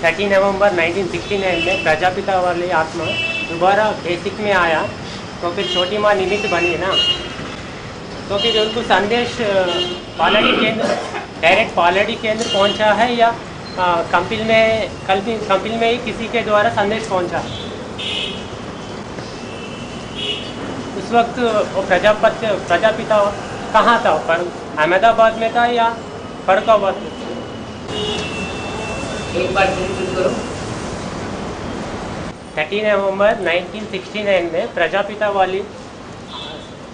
30 नवंबर 1969 में प्रजापिता वाली आत्मा दोबारा बेसिक में आया, तो फिर छोटी माँ निमित्त बनी ना, तो फिर उनको संदेश पालड़ी केंद्र डायरेक्ट पालड़ी केंद्र पहुंचा है या कंपिल में ही किसी के द्वारा संदेश पहुंचा? उस वक्त वो प्रजापिता कहाँ था? पर अहमदाबाद में था या फरुखाबाद में? एक बार रिपीट करो। 30 नवंबर 1969 में प्रजापिता वाली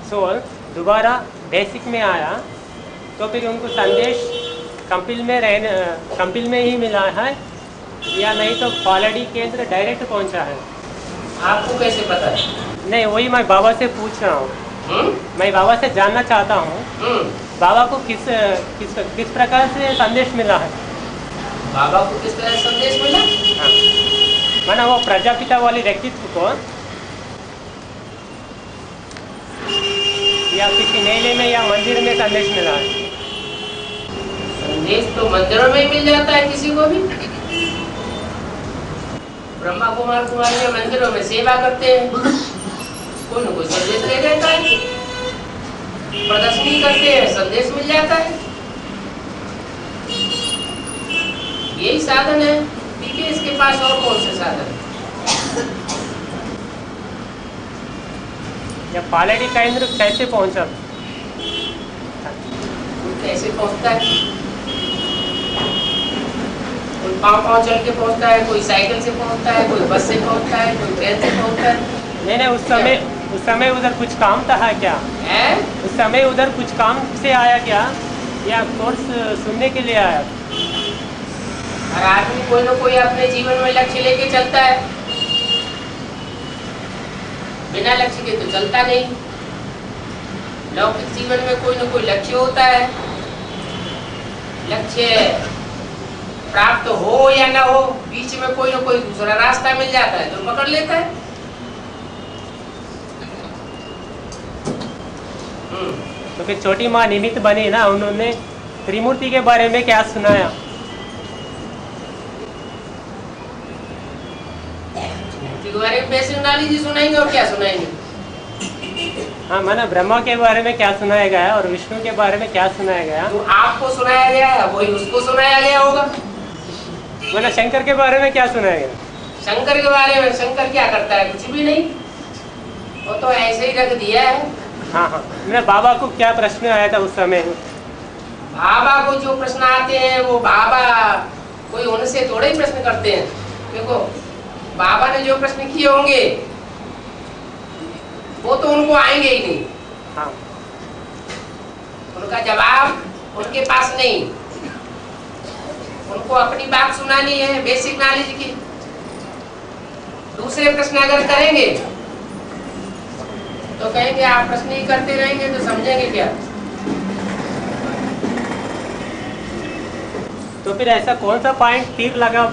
सोल दोबारा बेसिक में आया, तो फिर उनको संदेश कंपिल में ही मिला है या नहीं तो पालड़ी केंद्र डायरेक्ट पहुंचा है? आपको कैसे पता है? नहीं, वही मैं बाबा से पूछ रहा हूँ। मैं बाबा से जानना चाहता हूँ बाबा को किस प्रकार से संदेश मिला है? बाबा को किस तरह संदेश मिला? हाँ, माना वो प्रजापिता वाली व्यक्तित्व को या किसी मेले में या मंदिर में संदेश मिला है? संदेश तो मंदिरों में ही मिल जाता है किसी को भी। ब्रह्मा कुमार कुमारियां मंदिरों में सेवा करते हैं, कोई न कोई संदेश ले जाता है, प्रदर्शनी करते हैं, संदेश मिल जाता है। यही साधन है, ठीक है। इसके पास और कौन से साधन? या पालड़ी केंद्र कैसे पहुंचा? कैसे पहुंचता है? कोई पाँव चल के पहुंचता है, कोई साइकिल से पहुंचता है, कोई बस से पहुंचता है, कोई ट्रेन से पहुंचता है। नहीं, उस समय उधर कुछ काम था क्या? उस समय उधर कुछ काम से आया क्या या कोर्स सुनने के लिए आया? हर आदमी कोई न कोई अपने जीवन में लक्ष्य लेके चलता है, बिना लक्ष्य के तो चलता नहीं। लौकिक जीवन में कोई न कोई लक्ष्य होता है, लक्ष्य प्राप्त हो या ना हो, बीच में कोई न कोई दूसरा रास्ता मिल जाता है तो पकड़ लेता है। तो फिर छोटी माँ निमित्त बनी ना, उन्होंने त्रिमूर्ति के बारे में क्या सुनाया? के बारे में बेसिक नॉलेज ही सुनाएंगे और क्या सुनाएंगे? हाँ, माना ब्रह्मा के बारे में क्या सुनाया गया और विष्णु के बारे में क्या सुनाया गया? तो आपको सुनाया गया है वही उसको सुनाया गया होगा। माना शंकर के बारे में क्या सुनाया गया? शंकर के बारे में शंकर क्या करता है? कुछ भी नहीं, वो तो ऐसे ही रख दिया है। हाँ, मेरा बाबा को क्या प्रश्न आया था उस समय? बाबा को जो प्रश्न आते हैं वो बाबा कोई उनसे थोड़े ही प्रश्न करते हैं। देखो, बाबा ने जो प्रश्न किए होंगे वो तो उनको आएंगे ही नहीं। हाँ, उनका जवाब उनके पास नहीं। उनको अपनी बात सुनानी है बेसिक नॉलेज की। दूसरे प्रश्न अगर करेंगे तो कहेंगे आप प्रश्न ही करते रहेंगे तो समझेंगे क्या? तो फिर ऐसा कौन सा पॉइंट तीर लगा?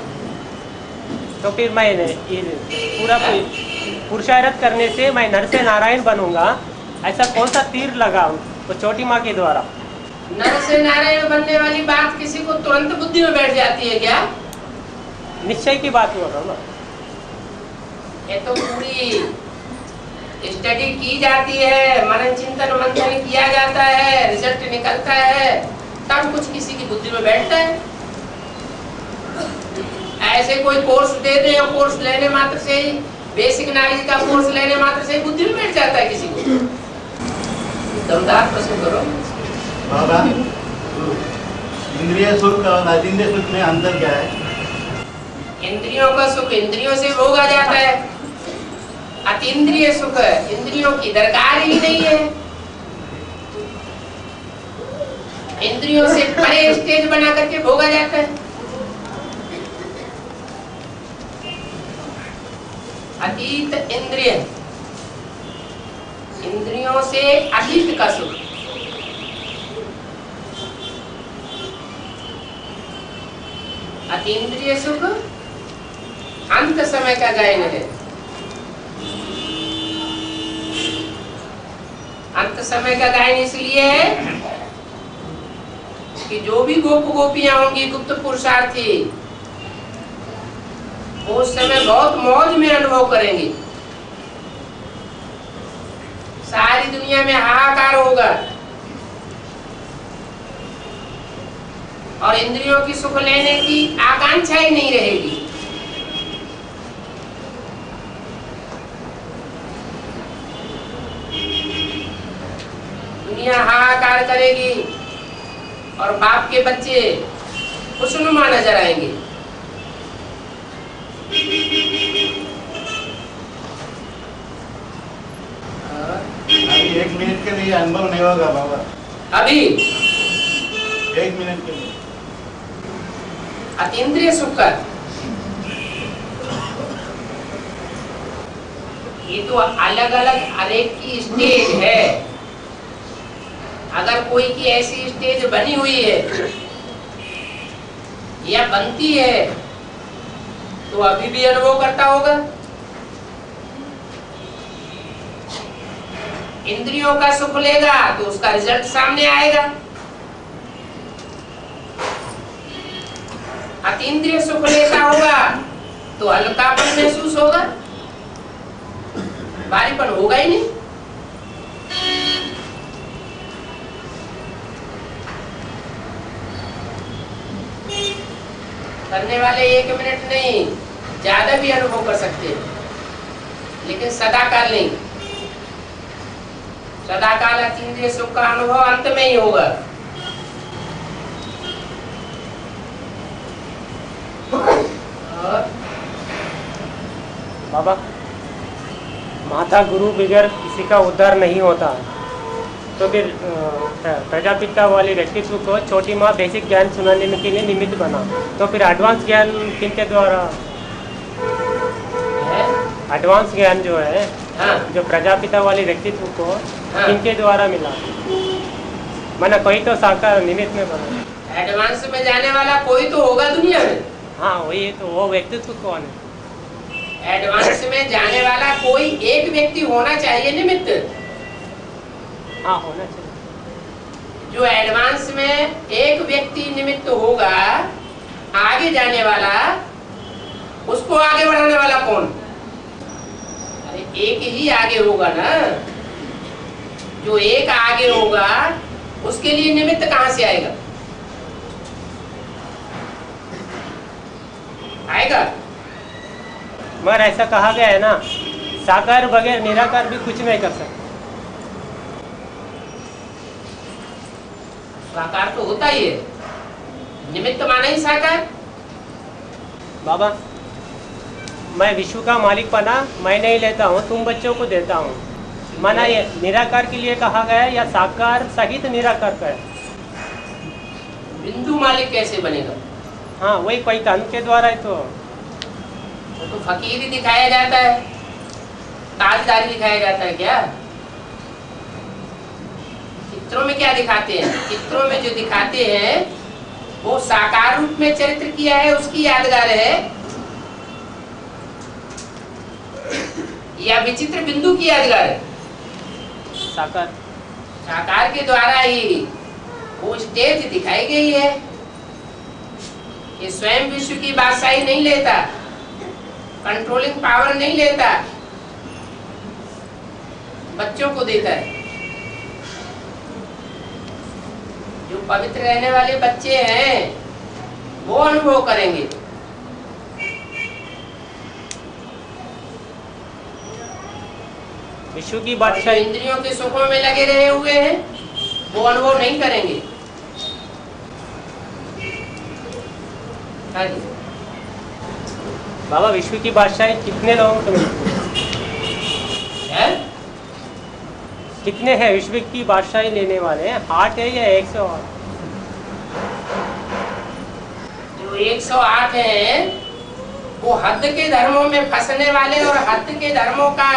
तो फिर मैं पूरा पुरुषार्थ करने से मैं नर से नारायण बनूंगा, ऐसा कौन सा तीर लगा वो छोटी माँ के द्वारा? नर से नारायण बनने वाली बात किसी को तुरंत बुद्धि में बैठ जाती है क्या? निश्चय की बात बोल रहा हूँ ना। ये तो पूरी स्टडी की जाती है, मनन चिंतन मंथन किया जाता है, रिजल्ट निकलता है, तब कुछ किसी की बुद्धि में बैठता है। ऐसे कोई कोर्स दे दे और कोर्स लेने मात्र से ही, बेसिक नॉलेज का कोर्स लेने मात्र से ही बुद्धि में बैठ जाता है किसी को। दमदार प्रश्न करो बाबा। इंद्रिय सुख और अतीन्द्रिय सुख में अंतर क्या है? इंद्रियों का सुख इंद्रियों से भोगा जाता है, अतीन्द्रिय सुख इंद्रियों की दरकार ही नहीं है। इंद्रियों से परे स्टेज बना करके भोगा जाता है। अतीत इंद्रिय, इंद्रियों से अतीत का सुख। अतीन्द्रिय सुख अंत समय का गायन है। अंत समय का गायन इसलिए है कि जो भी गोप गोपियां होंगी, गुप्त पुरुषार्थी, वो उस समय बहुत मौज में अनुभव करेंगे। सारी दुनिया में हाहाकार होगा और इंद्रियों की सुख लेने की आकांक्षा ही नहीं रहेगी। दुनिया हाहाकार करेगी और बाप के बच्चे खुशनुमा नजर आएंगे। अभी 1 मिनट के लिए अनुभव नहीं होगा बाबा। अभी 1 मिनट के लिए अतीन्द्रिय सुख का ये तो अलग अलग हर एक की स्टेज है। अगर कोई की ऐसी स्टेज बनी हुई है या बनती है तो अभी भी अनुभव करता होगा। इंद्रियों का सुख लेगा तो उसका रिजल्ट सामने आएगा। अतीन्द्रिय सुख लेता होगा तो हल्कापन महसूस होगा, भारीपन होगा ही नहीं। करने वाले 1 मिनट नहीं, ज्यादा भी अनुभव कर सकते हैं, लेकिन सदाकाल नहीं। सदाकाल अतीन्द्रिय सुख का अनुभव अंत में ही होगा। बाबा, माता गुरु बगैर किसी का उद्धार नहीं होता है, तो फिर प्रजापिता वाले व्यक्तित्व को छोटी माँ बेसिक ज्ञान सुनाने के लिए निमित्त बना, तो फिर एडवांस ज्ञान किनके द्वारा? एडवांस ज्ञान जो है, हाँ। जो प्रजापिता वाले व्यक्तित्व को हाँ। किनके द्वारा मिला? माना कोई तो साकार निमित्त में बना। एडवांस में जाने वाला कोई तो होगा दुनिया में। हाँ, वही तो, वो व्यक्तित्व कौन है? एडवांस में जाने वाला कोई एक व्यक्ति होना चाहिए निमित्त। हाँ, होना चाहिए। जो एडवांस में एक व्यक्ति निमित्त होगा आगे जाने वाला, उसको आगे बढ़ाने वाला कौन? अरे एक ही आगे होगा ना। जो एक आगे होगा उसके लिए निमित्त कहां से आएगा? आएगा? मगर ऐसा कहा गया है ना, साकार बगैर निराकार भी कुछ नहीं कर सकता। साकार तो होता ही है, निमित्त माना ही साकार। बाबा, मैं विश्व का मालिक बना, मैं नहीं लेता हूँ, तुम बच्चों को देता हूँ। माना ये निराकार के लिए कहा गया है या साकार सहित निराकार का है? बिंदु मालिक कैसे बनेगा? हाँ, वही कोई तन के द्वारा है। तो फकीर ही दिखाया जाता है, ताजदारी दिखाया जाता है क्या? चित्रों में क्या दिखाते हैं? चित्रों में जो दिखाते हैं वो साकार रूप में चरित्र किया है, उसकी यादगार है, या विचित्र बिंदु की यादगार है? साकार। साकार के द्वारा ही वो स्टेज दिखाई गई है। ये स्वयं विश्व की बादशाही नहीं लेता, कंट्रोलिंग पावर नहीं लेता, बच्चों को देता है। जो पवित्र रहने वाले बच्चे हैं वो अनुभव करेंगे। विश्व की जो बादशाही। इंद्रियों के सुखों में लगे रहे हुए हैं वो अनुभव नहीं करेंगे। हाँ जी। बाबा, विश्व की बादशाही कितने लोगों को मिलती है? कितने हैं विश्व की बादशाही लेने वाले? 8 है या 108? जो 108 हैं वो हद के धर्मों में फंसने वाले और हद के धर्मों का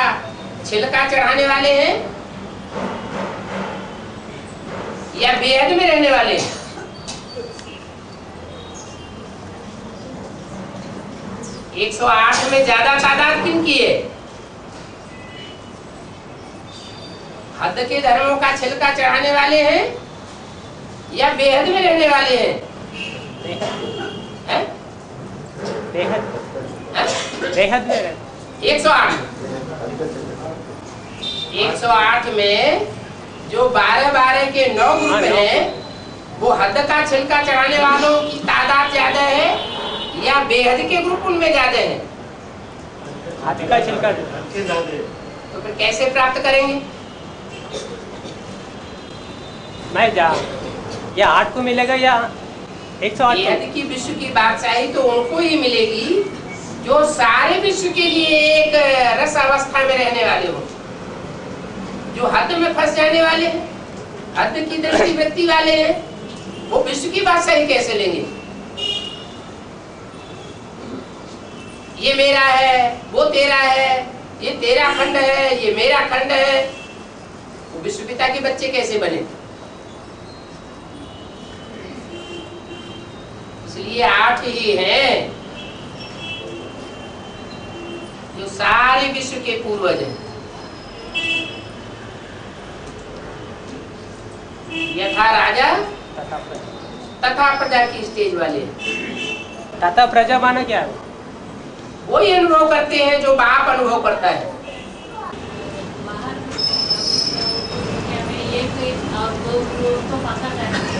छिलका चढ़ाने वाले हैं, या बेहद में रहने वाले हैं? एक 108 में ज्यादा तादाद किनकी है? हद के धर्मों का छिलका चढ़ाने वाले हैं या बेहद में रहने वाले हैं? बेहद। हैं? बेहद। बेहद में रहते। 108 में जो 12 के 9 ग्रुप हैं, वो हद का छिलका चढ़ाने वालों की तादाद ज्यादा है या बेहद के ग्रुप उनमें ज्यादा है? हद का छिलका। तो फिर कैसे प्राप्त करेंगे? मैं जा या 8 को मिलेगा या 108 बेहद की विश्व की बादशाही तो उनको ही मिलेगी जो सारे विश्व के लिए एक रस अवस्था में रहने वाले हो। जो हद में फंस जाने वाले हैं, हद की दृष्टि वृत्ति वाले हैं, वो विश्व की बादशाही कैसे लेंगे? ये मेरा है, वो तेरा है, ये तेरा खंड है, ये मेरा खंड है, वो विश्व पिता के बच्चे कैसे बने? इसलिए 8 ही हैं जो सारे विश्व के पूर्वज हैं। यथा राजा तथा प्रजा की स्टेज वाले। तथा प्रजा माना क्या है? वही अनुभव करते हैं जो बाप अनुभव करता है।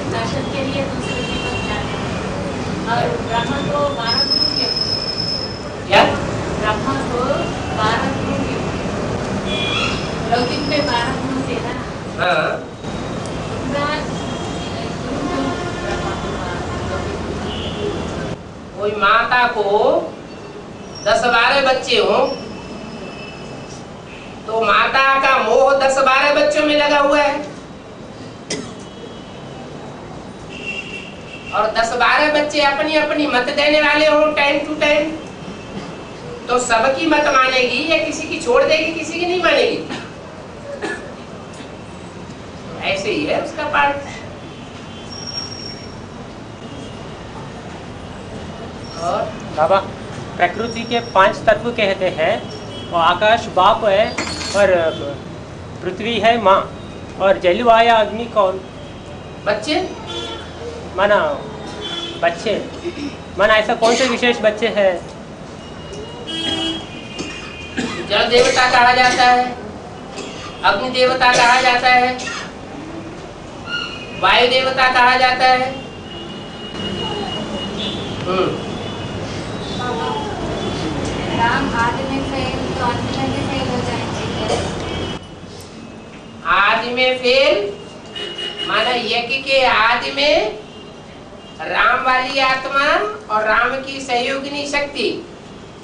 दर्शन के लिए दूसरे के पास जाते हैं और ब्राह्मण को 12 गुरु के क्या? ब्राह्मण को 12 गुरु के लौकिक में 12 गुरु थे ना। हाँ। कोई माता को 10-12 बच्चे हो तो माता का मोह 10-12 बच्चों में लगा हुआ है और 10-12 बच्चे अपनी अपनी मत देने वाले हो टाइम टू टाइम, तो सबकी मत मानेगी या किसी की छोड़ देगी, किसी की नहीं मानेगी? ऐसे ही है उसका पार्ट। और बाबा प्रकृति के 5 तत्व कहते हैं, और आकाश बाप है, और पृथ्वी है माँ, और जल वायु अग्नि कौन? बच्चे माना बच्चे माना ऐसा कौन से विशेष बच्चे हैं? जल देवता कहा जाता है, अग्नि देवता कहा जाता है, वायु देवता कहा जाता है। राम आदि में फेल तो अंत में भी फेल हो जाएंगे। आदि में फेल माना यज्ञ के आदि में राम वाली आत्मा और राम की सहयोगिनी शक्ति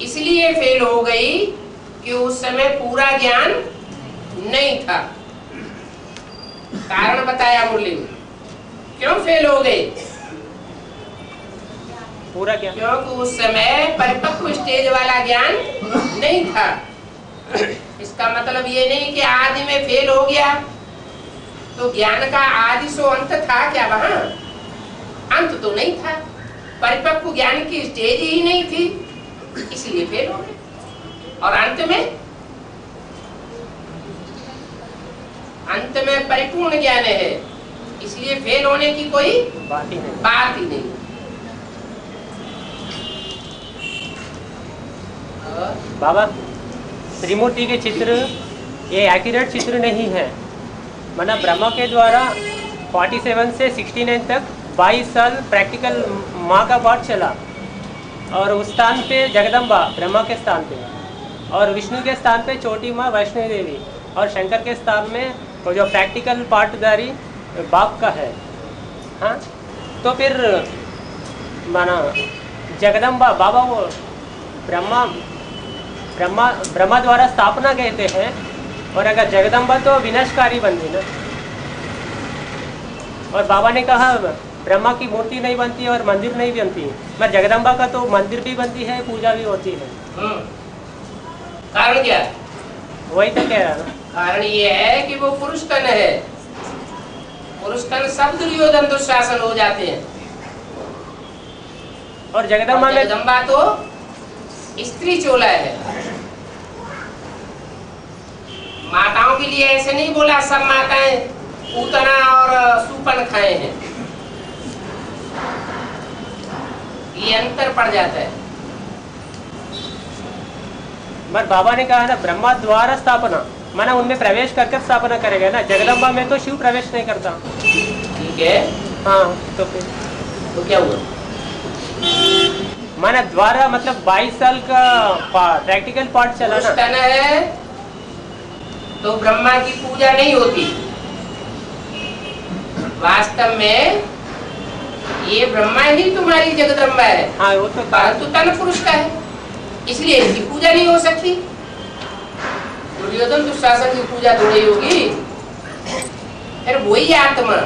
इसलिए फेल हो गई कि उस समय पूरा ज्ञान नहीं था। कारण बताया मुरली में, क्यों फेल हो गए? पूरा क्या? क्योंकि उस समय परिपक्व स्टेज वाला ज्ञान नहीं था। इसका मतलब ये नहीं कि आदि में फेल हो गया तो ज्ञान का आदि सो अंत था क्या? वहां अंत तो नहीं था, परिपक्व ज्ञान की स्टेज ही नहीं थी, इसलिए फेल हो गए। और अंत में परिपूर्ण ज्ञान है, इसलिए फेल होने की कोई बात ही नहीं। बाबा त्रिमूर्ति के चित्र ये एक्यूरेट चित्र नहीं है। माना ब्रह्मा के द्वारा 47 से 69 तक 22 साल प्रैक्टिकल माँ का पाठ चला, और उस स्थान पे जगदम्बा ब्रह्मा के स्थान पे, और विष्णु के स्थान पे छोटी माँ वैष्णो देवी, और शंकर के स्थान में वो जो प्रैक्टिकल पाठदारी बाप का है। हाँ, तो फिर माना जगदम्बा बाबा वो ब्रह्मा द्वारा स्थापना कहते हैं, और अगर जगदम्बा तो विनाशकारी बनती ना। और बाबा ने कहा ब्रह्मा की मूर्ति नहीं बनती और मंदिर नहीं बनती, पर जगदम्बा का तो मंदिर भी बनती है, पूजा भी होती है। कारण क्या? वही तो कह रहा ना। कारण ये है कि वो पुरुष तन है। पुरुष तन सब दुर्योधन दुशासन हो जाते हैं, और जगदम्बा तो स्त्री चोला है। माताओं के लिए ऐसे नहीं बोला सब माताएं पूतना और सुपन खाए हैं, ये अंतर पड़ जाता है। पर बाबा ने कहा ना ब्रह्मा द्वारा स्थापना, माना उनमें प्रवेश करके स्थापना करेगा ना। जगदम्बा में तो शिव प्रवेश नहीं करता। ठीक है, हाँ तो फिर तो क्या हुआ? माना द्वारा मतलब 22 साल का प्रैक्टिकल पार्ट चला ना। तन है तो ब्रह्मा की पूजा नहीं होती। वास्तव में ये ब्रह्मा ही तुम्हारी जगदम्बा है। हाँ वो तो परंतु तन पुरुष का है, इसलिए इसकी पूजा नहीं हो सकती। दुर्योधन दुशासन की पूजा थोड़ी होगी। फिर वही आत्मा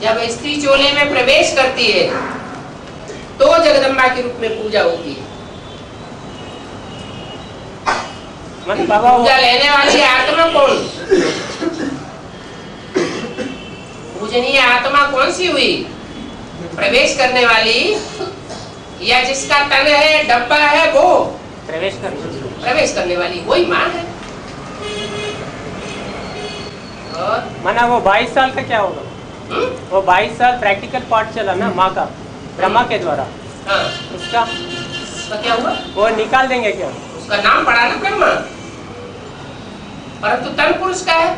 जब स्त्री चोले में प्रवेश करती है तो जगदम्बा के रूप में पूजा होती है। मतलब बाबा पूजा लेने वाली आत्मा कौन? पूजनीय आत्मा कौन सी हुई? प्रवेश करने वाली या जिसका तन है डब्बा है वो प्रवेश करने वाली वही माँ है। और माना वो 22 साल का क्या होगा? वो 22 साल प्रैक्टिकल पार्ट चला ना माँ का ब्रह्मा के द्वारा। हाँ, उसका क्या हुआ? वो निकाल देंगे क्या? उसका नाम पड़ा ना ब्रह्मा, परंतु तन पुरुष का है,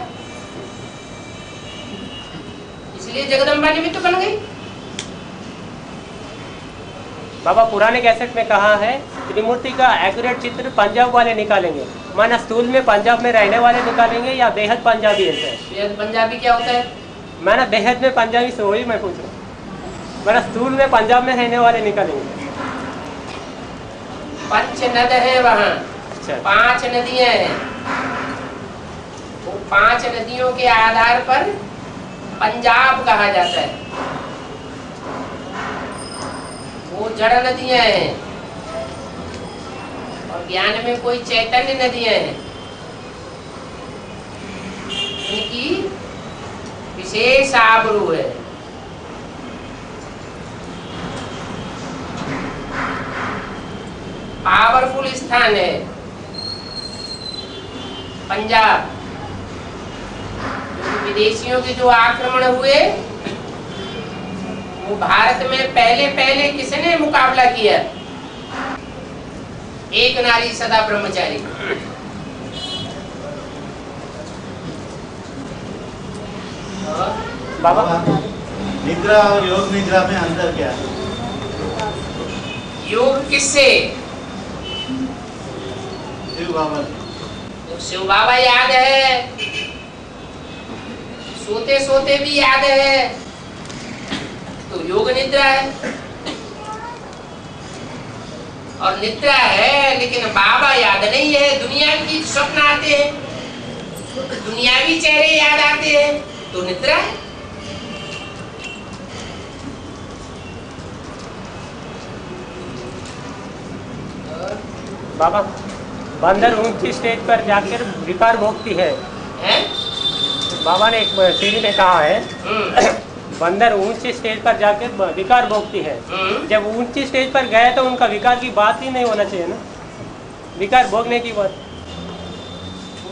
इसलिए जगदम्बा निमित्त बन गई। बाबा पुराने कैसेट में कहा है त्रिमूर्ति का एक्यूरेट चित्र पंजाब वाले निकालेंगे। माना स्थूल में पंजाब में रहने वाले निकालेंगे या बेहद पंजाबी है? बेहद पंजाबी क्या होता है? मैंने बेहद में पंजाबी से वही मैं पूछ रहा हूँ। मैंने स्थूल में पंजाब में रहने वाले निकालेंगे। पंच नद है वहाँ। अच्छा 5 नदियां हैं। वो 5 नदियों के आधार पर पंजाब कहा जाता है। वो जड़ नदियां हैं और ज्ञान में कोई चैतन्य नदियां हैं। इनकी विशेष आबरू है। पावरफुल स्थान है पंजाब। विदेशियों के जो आक्रमण हुए वो भारत में पहले किसने मुकाबला किया? एक नारी सदा ब्रह्मचारी। बाबा निद्रा और योग निद्रा में अंतर क्या है? योग किससे? शिव बाबा। शिव बाबा याद है, सोते सोते भी याद है, तो योग निद्रा है। और निद्रा है लेकिन बाबा याद नहीं है। दुनिया की स्वप्न आते हैं, दुनियावी चेहरे याद आते हैं, तो निद्रा है। बाबा बंदर ऊंची स्टेज पर जाकर विकार भोगती है। बाबा ने एक सीढ़ी में कहा है बंदर ऊंची स्टेज पर जाकर विकार भोगती है। जब ऊंची स्टेज पर गए तो उनका विकार की बात ही नहीं होना चाहिए ना, विकार भोगने की बात।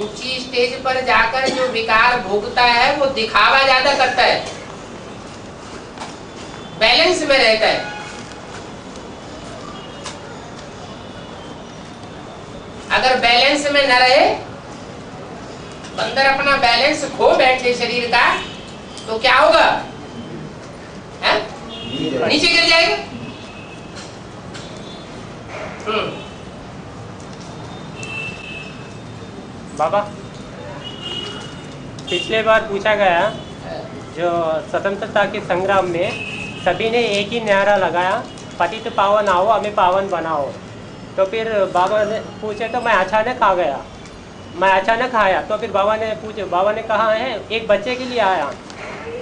ऊंची स्टेज पर जाकर जो विकार भोगता है वो दिखावा ज्यादा करता है, बैलेंस में रहता है। अगर बैलेंस में न रहे, बंदर अपना बैलेंस खो बैठे शरीर का, तो क्या होगा? नीचे गिर जाएगा। बाबा पिछले बार पूछा गया जो स्वतंत्रता के संग्राम में सभी ने एक ही नारा लगाया, पतित पावन आओ हमें पावन बनाओ। तो फिर बाबा ने पूछे तो मैं अचानक आ गया, मैं अचानक आया। तो फिर बाबा ने कहा है एक बच्चे के लिए आया।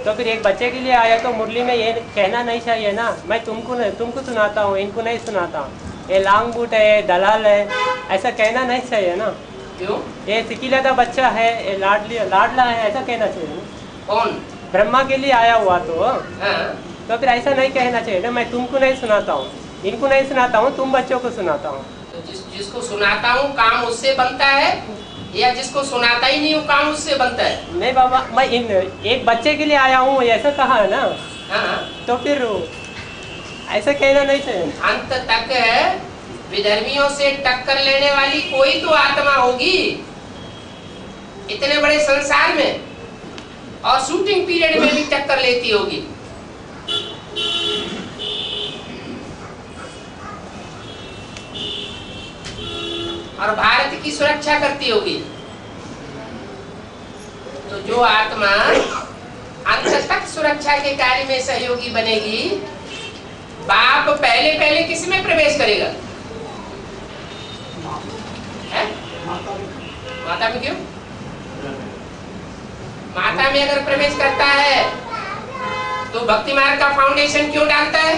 तो फिर एक बच्चे के लिए आया तो मुरली में ये कहना नहीं चाहिए ना, मैं तुमको सुनाता हूँ, इनको नहीं सुनाता, ये लांग बूट है, ये दलाल है, ऐसा कहना नहीं चाहिए ना। क्यों? ये सिकिलता बच्चा है, ये लाडला है, ऐसा कहना चाहिए ना। कौन? ब्रह्मा के लिए आया हुआ हाँ। तो फिर ऐसा नहीं कहना चाहिए ना, मैं तुमको नहीं सुनाता हूँ, इनको नहीं सुनाता हूँ, तुम बच्चों को सुनाता हूँ। तो जिसको सुनाता हूँ काम उससे बनता है, या जिसको सुनाता ही नहीं हूँ काम उससे बनता है? नहीं बाबा, मैं एक बच्चे के लिए आया हूँ ऐसा कहा है ना। हाँ। तो फिर ऐसा कहना नहीं चाहिए। अंत तक विधर्मियों से टक्कर लेने वाली कोई तो आत्मा होगी इतने बड़े संसार में, और शूटिंग पीरियड में भी टक्कर लेती होगी। और भारत की सुरक्षा करती होगी। तो जो आत्मा अंत तक सुरक्षा के कार्य में सहयोगी बनेगी, बाप पहले पहले किस में प्रवेश करेगा? है? माता में। क्यों? माता में अगर प्रवेश करता है तो भक्ति मार्ग का फाउंडेशन क्यों डालता है?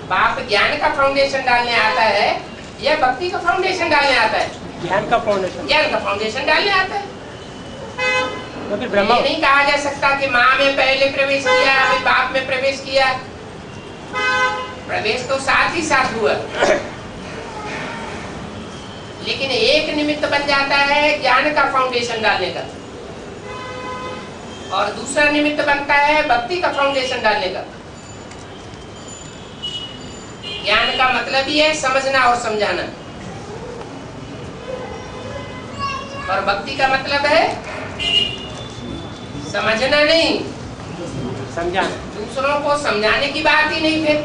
बाप ज्ञान का फाउंडेशन डालने आता है या भक्ति का फाउंडेशन डालने आता है? ज्ञान का फाउंडेशन। ज्ञान का फाउंडेशन डालने आता है। तो फिर ब्रह्मा ये नहीं कहा जा सकता कि माँ में पहले प्रवेश किया अभी बाप में प्रवेश किया। प्रवेश तो साथ ही साथ हुआ, लेकिन एक निमित्त बन जाता है ज्ञान का फाउंडेशन डालने का, और दूसरा निमित्त बनता है भक्ति का फाउंडेशन डालने का। ज्ञान का मतलब ही है समझना और समझाना, और भक्ति का मतलब है समझना नहीं, समझाना। दूसरों को समझाने की बात ही नहीं, फिर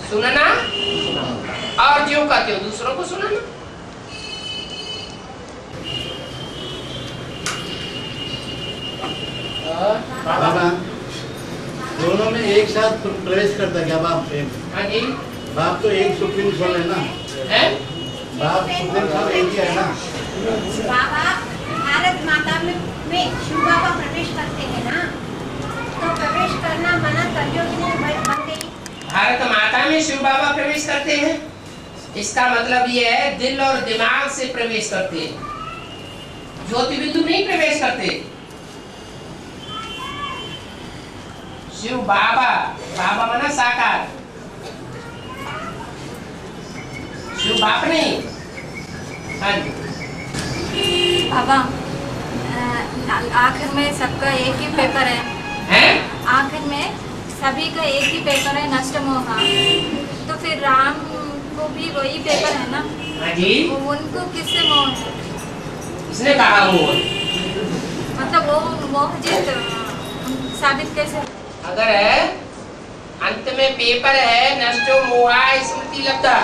सुनना और जो कहते हो दूसरों को सुनाना। बाबा दोनों में एक साथ प्रवेश करता क्या बाप? हाँ जी। बाप तो एक सुप्रीम सोल है ना, है? बाप सुप्रीम सोल एक ही है ना। बाबा भारत माता में शिव बाबा प्रवेश करते हैं ना, तो प्रवेश करना मना करियो कि नहीं बन गई? भारत माता में शिव बाबा प्रवेश करते हैं, इसका मतलब ये है दिल और दिमाग से प्रवेश करते हैं, ज्योति बिंदु नहीं प्रवेश करते। शिव बाबा, बाबा माना साकार, शिव बाप नहीं। हाँ जी। बाबा आखिर में सबका एक ही पेपर है, हैं? आखिर में सभी का एक ही पेपर है, नष्ट मोह। तो फिर राम को भी वही पेपर है ना? हाँ जी। उनको किससे मोह है? किसने कहा वो? मतलब वो मोह जीत साबित कैसे? अगर है अंत में पेपर है नष्टो मोहा स्मृति लब्धा,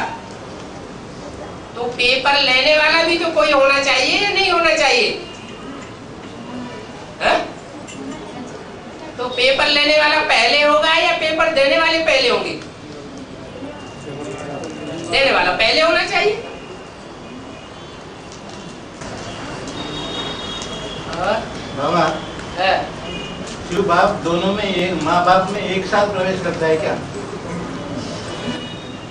तो पेपर लेने वाला भी तो कोई होना चाहिए या नहीं होना चाहिए? है? तो पेपर लेने वाला पहले होगा या पेपर देने वाले पहले होंगे? देने वाला पहले होना चाहिए। बाबा है? शिव बाप दोनों में एक माँ बाप में एक साथ प्रवेश करता है क्या?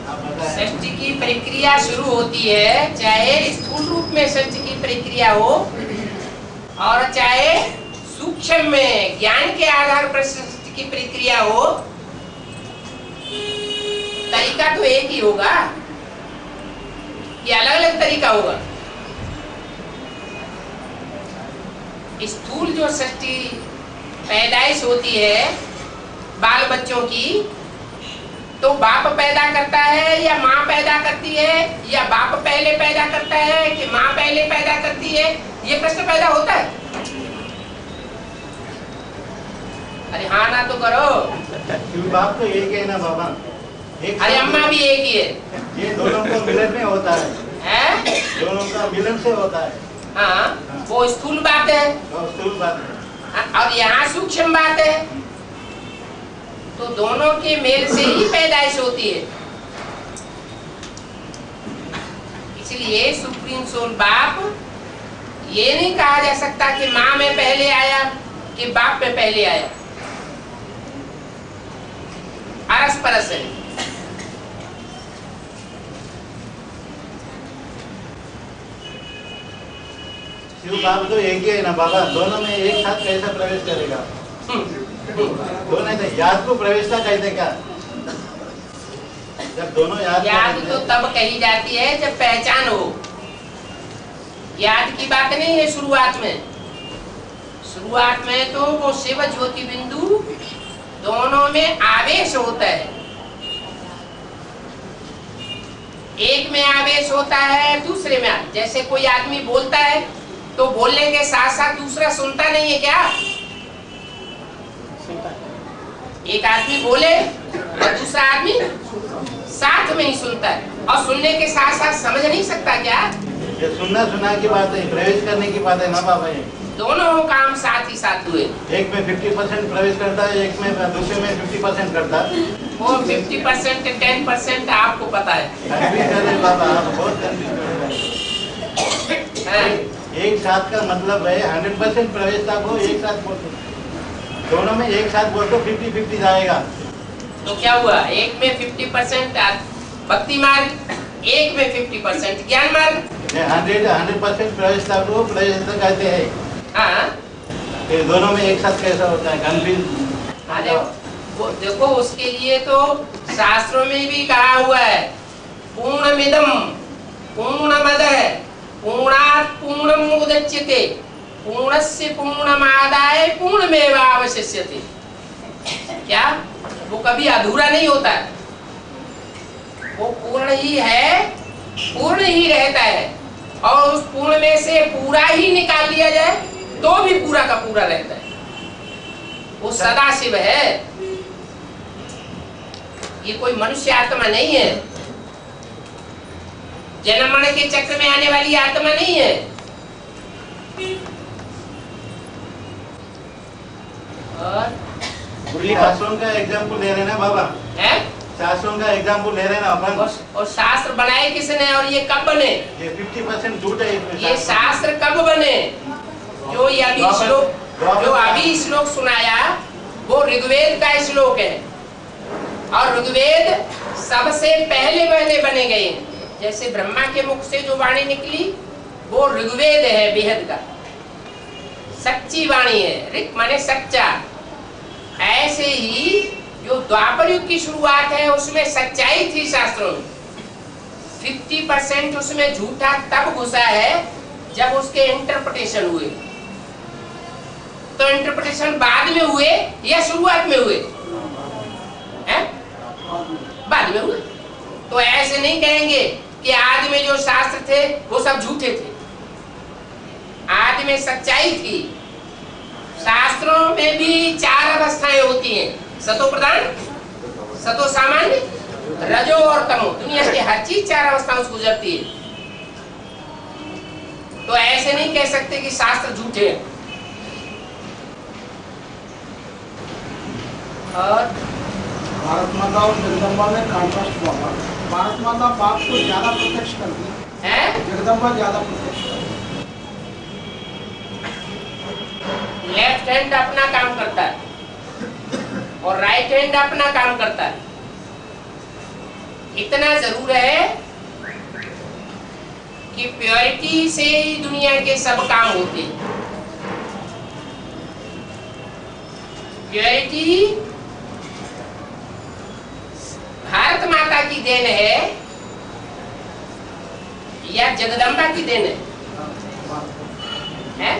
आप बताएं। सृष्टि की प्रक्रिया शुरू होती है, चाहे स्थूल रूप में सृष्टि की प्रक्रिया हो और चाहे सूक्ष्म में ज्ञान के आधार पर सृष्टि की प्रक्रिया हो, तरीका तो एक ही होगा या अलग अलग तरीका होगा? स्थूल जो सृष्टि पैदाइश होती है बाल बच्चों की, तो बाप पैदा करता है या माँ पैदा करती है, या बाप पहले पैदा करता है कि माँ पहले पैदा करती है? ये प्रश्न पैदा होता है। अरे हाँ ना तो करो। शिव बाप तो एक है ना बाबा? एक अरे अम्मा भी एक ही है। ये दोनों को मिलन में होता है, हैं? दोनों का मिलन से होता है। हाँ, वो स्थूल बात है और स्थूल बात है। और यहाँ सूक्ष्म बात है, तो दोनों के मेल से ही पैदाइश होती है। इसलिए सुप्रीम सोल बाप ये नहीं कहा जा सकता कि माँ में पहले आया कि बाप में पहले आया, अरस परस है। शिव बाप तो एक ही है ना बाबा, दोनों में एक साथ कैसा प्रवेश करेगा? दोनों तो याद को प्रवेशता कहते क्या? जब दोनों याद तो तब कही जाती है जब पहचान हो। याद की बात नहीं है शुरुआत में। शुरुआत में तो वो शिव ज्योति बिंदु दोनों में आवेश होता है, एक में आवेश होता है, दूसरे में जैसे कोई आदमी बोलता है तो बोलने के साथ साथ दूसरा सुनता नहीं है क्या? एक आदमी बोले और दूसरा आदमी साथ में ही सुनता है, और सुनने के साथ साथ समझ नहीं सकता क्या? ये सुनना की बात है, प्रवेश करने की बात है ना बाबा। ये दोनों काम साथ ही साथ हुए। एक में 50% प्रवेश करता है, एक में दूसरे में 50% करता है। वो 50% 10% आपको पता है। बाबा बहुत एक साथ का मतलब है 100% प्रवेशता को एक साथ बोलते, दोनों में एक साथ बोलते 50-50 जाएगा। तो क्या हुआ? एक में 50% भक्ति मार्ग, एक में 50% ज्ञान मार्ग। 100% प्रवेशता को प्रवेशता कहते हैं। हाँ, फिर दोनों में एक साथ कैसा होता है? कन्फ्यूज। अरे वो देखो, उसके लिए तो शास्त्रों में भी कहा हुआ है, पूर्णमिदं पूर्णमदः पूर्णात् पूर्णम् उदच्यते पूर्णस्य पूर्णमादाय पूर्णमेवावशिष्यते। क्या वो कभी अधूरा नहीं होता है, वो पूर्ण ही है, पूर्ण ही रहता है। और उस पूर्ण में से पूरा ही निकाल लिया जाए तो भी पूरा का पूरा रहता है। वो सदा शिव है, ये कोई मनुष्य आत्मा नहीं है, जन्म मरण के चक्र में आने वाली आत्मा नहीं है। और शास्त्रों का एग्जाम्पल ले रहे ना बाबा, है शास्त्रों का एग्जाम्पल ले रहे ना अपन। और शास्त्र बनाए किसने और ये कब बने? ये 50% झूठ है इसमें। ये शास्त्र कब बने? जो ये अभी श्लोक, जो अभी श्लोक सुनाया वो ऋग्वेद का श्लोक है, और ऋग्वेद सबसे पहले बने गए। जैसे ब्रह्मा के मुख से जो वाणी निकली वो ऋग्वेद है, बेहद का सच्ची वाणी है। ऋक माने सच्चा। ऐसे ही जो द्वापर युग की शुरुआत है उसमें सच्चाई थी शास्त्रों में, 50% उसमें झूठा तब घुसा है जब उसके इंटरप्रिटेशन हुए। तो इंटरप्रिटेशन बाद में हुए या शुरुआत में हुए? हैं? बाद में हुए। तो ऐसे नहीं कहेंगे कि आदि में जो शास्त्र थे वो सब झूठे थे। आदि में सच्चाई थी। शास्त्रों में भी 4 अवस्थाएं होती हैं, सतो प्रधान, सतो सामान्य, रजो और तमो। दुनिया की हर चीज 4 अवस्थाओं से गुजरती है। तो ऐसे नहीं कह सकते कि शास्त्र झूठे हैं। और भारत माता और जगदम्बा में कॉन्ट्रास्ट हुआ। भारत माता बाप को ज्यादा प्रत्यक्ष करती है, जगदम्बा ज्यादा प्रत्यक्ष करती है। लेफ्ट हैंड अपना काम करता है और राइट हैंड अपना काम करता है। इतना जरूर है कि प्योरिटी से ही दुनिया के सब काम होते हैं। प्योरिटी भारत माता की देन है या जगदम्बा की देन है?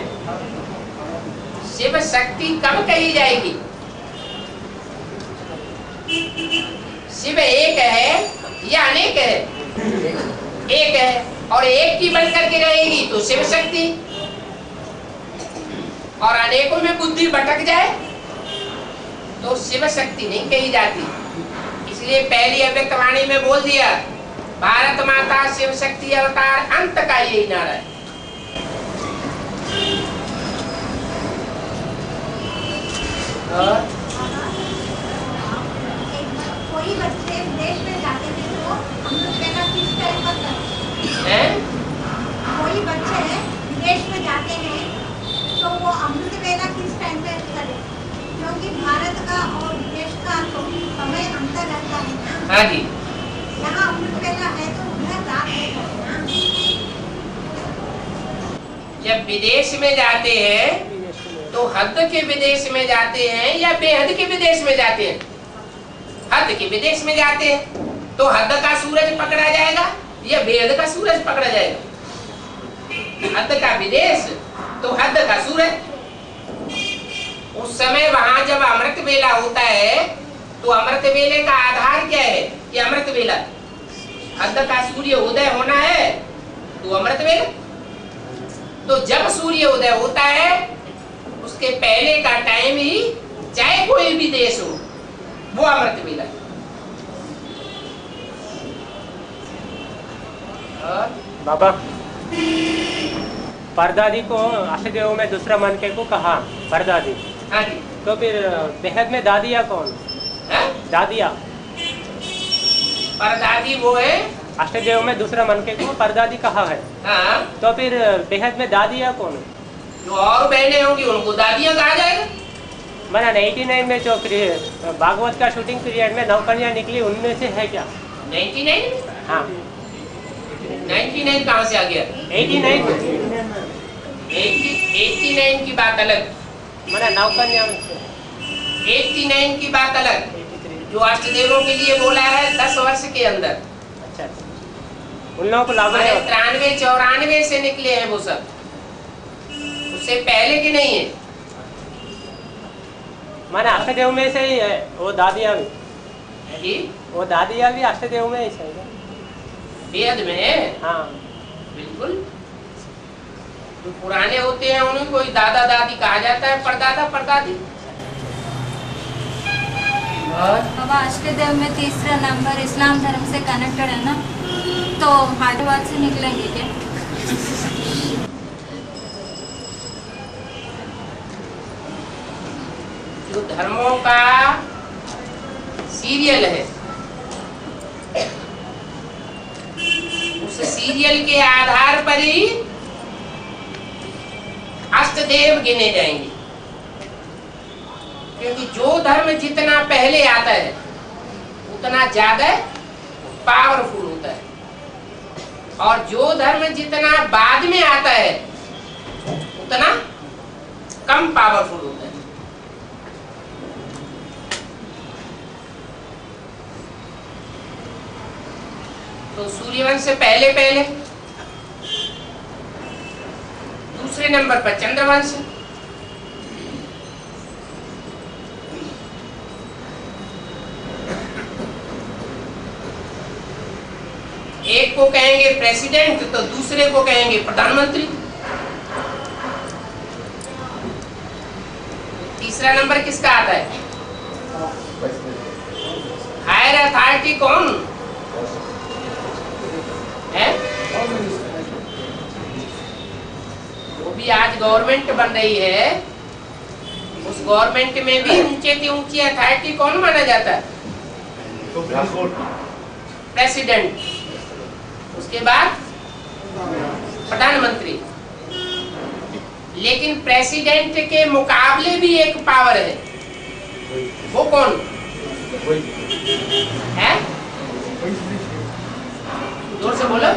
शिव शक्ति कब कही जाएगी? शिव एक है या अनेक है? एक है, और एक की बन करके रहेगी तो शिव शक्ति। और अनेकों में बुद्धि भटक जाए तो शिव शक्ति नहीं कही जाती। इसलिए पहली अव्यक्त वाणी में बोल दिया, भारत माता शिव शक्ति अवतार अंत का यही नारा है। कोई बच्चे विदेश में जाते थे तो अमृत वेला किस टाइम पर करते हैं? कोई बच्चे विदेश में जाते हैं तो वो अमृत वेला किस टाइम पे करें? क्योंकि भारत का और विदेश का तो समय अंतर रहता है ना। हाँ जी। यहाँ अमृत वेला है तो उधर रात है ना। जब विदेश में जाते हैं तो हद के विदेश में जाते हैं या बेहद के विदेश में जाते हैं? हद के विदेश में जाते हैं तो हद का सूरज पकड़ा जाएगा या बेहद का सूरज पकड़ा जाएगा? हद का विदेश तो हद का सूरज। उस समय वहां जब अमृत वेला होता है तो अमृत वेले का आधार क्या है कि अमृत वेला, अर्ध का सूर्य उदय होना है तो अमृत वेला। तो जब सूर्य उदय होता है उसके पहले का टाइम ही चाहे कोई भी देश हो वो अमृत वेला। और बाबा परदादी को अष्टदेव में दूसरा मन के को कहा परदादी। हाँ जी। तो फिर बेहद में दादिया कौन? हाँ? दादिया परदादी वो है। अष्टदेव में दूसरा मन के को परदादी कहा है। हाँ। तो फिर बेहद में दादिया कौन? जो और बहनें होंगी उनको दादियाँ कहा जाएगा। मैंने 99 में जो भागवत का शूटिंग पीरियड में नौकरियाँ निकली उनमें से है क्या? 99? हाँ 99 कहाँ से आ गया? 89 की बात अलग। मैंने नौकरियाँ 89 की बात अलग। जो अष्टदेवों के लिए बोला है 10 वर्ष के अंदर। अच्छा उन लोगों को लागू नहीं होता। 93-94 से निकले हैं वो सब, उससे पहले के नहीं है। मैंने अष्टदेव में से ही है वो दादिया भी। जी वो दादिया भी अष्टदेव में ही है। बेहद में है। हाँ बिल्कुल। जो पुराने होते हैं उन्हें कोई दादा दादी कहा जाता है, परदादा परदादी। और बाबा अष्टदेव में तीसरा नंबर इस्लाम धर्म से कनेक्टेड है ना, तो हैदराबाद से निकलेंगे क्या? जो धर्मों का सीरियल है उस सीरियल के आधार पर ही अष्टदेव गिने जाएंगे, क्योंकि जो धर्म जितना पहले आता है उतना ज्यादा पावरफुल होता है, और जो धर्म जितना बाद में आता है उतना कम पावरफुल होता है। तो सूर्यवंश से पहले पहले दूसरे नंबर पर चंद्रवंश, एक को कहेंगे प्रेसिडेंट तो दूसरे को कहेंगे प्रधानमंत्री। तीसरा नंबर किसका आता है? हायर अथॉरिटी कौन है? वो भी आज गवर्नमेंट बन रही है, उस गवर्नमेंट में भी ऊंचे से ऊंची अथॉरिटी कौन माना जाता है? प्रेसिडेंट, उसके बाद प्रधानमंत्री। लेकिन प्रेसिडेंट के मुकाबले भी एक पावर है, वो कौन है? जोर से बोलो।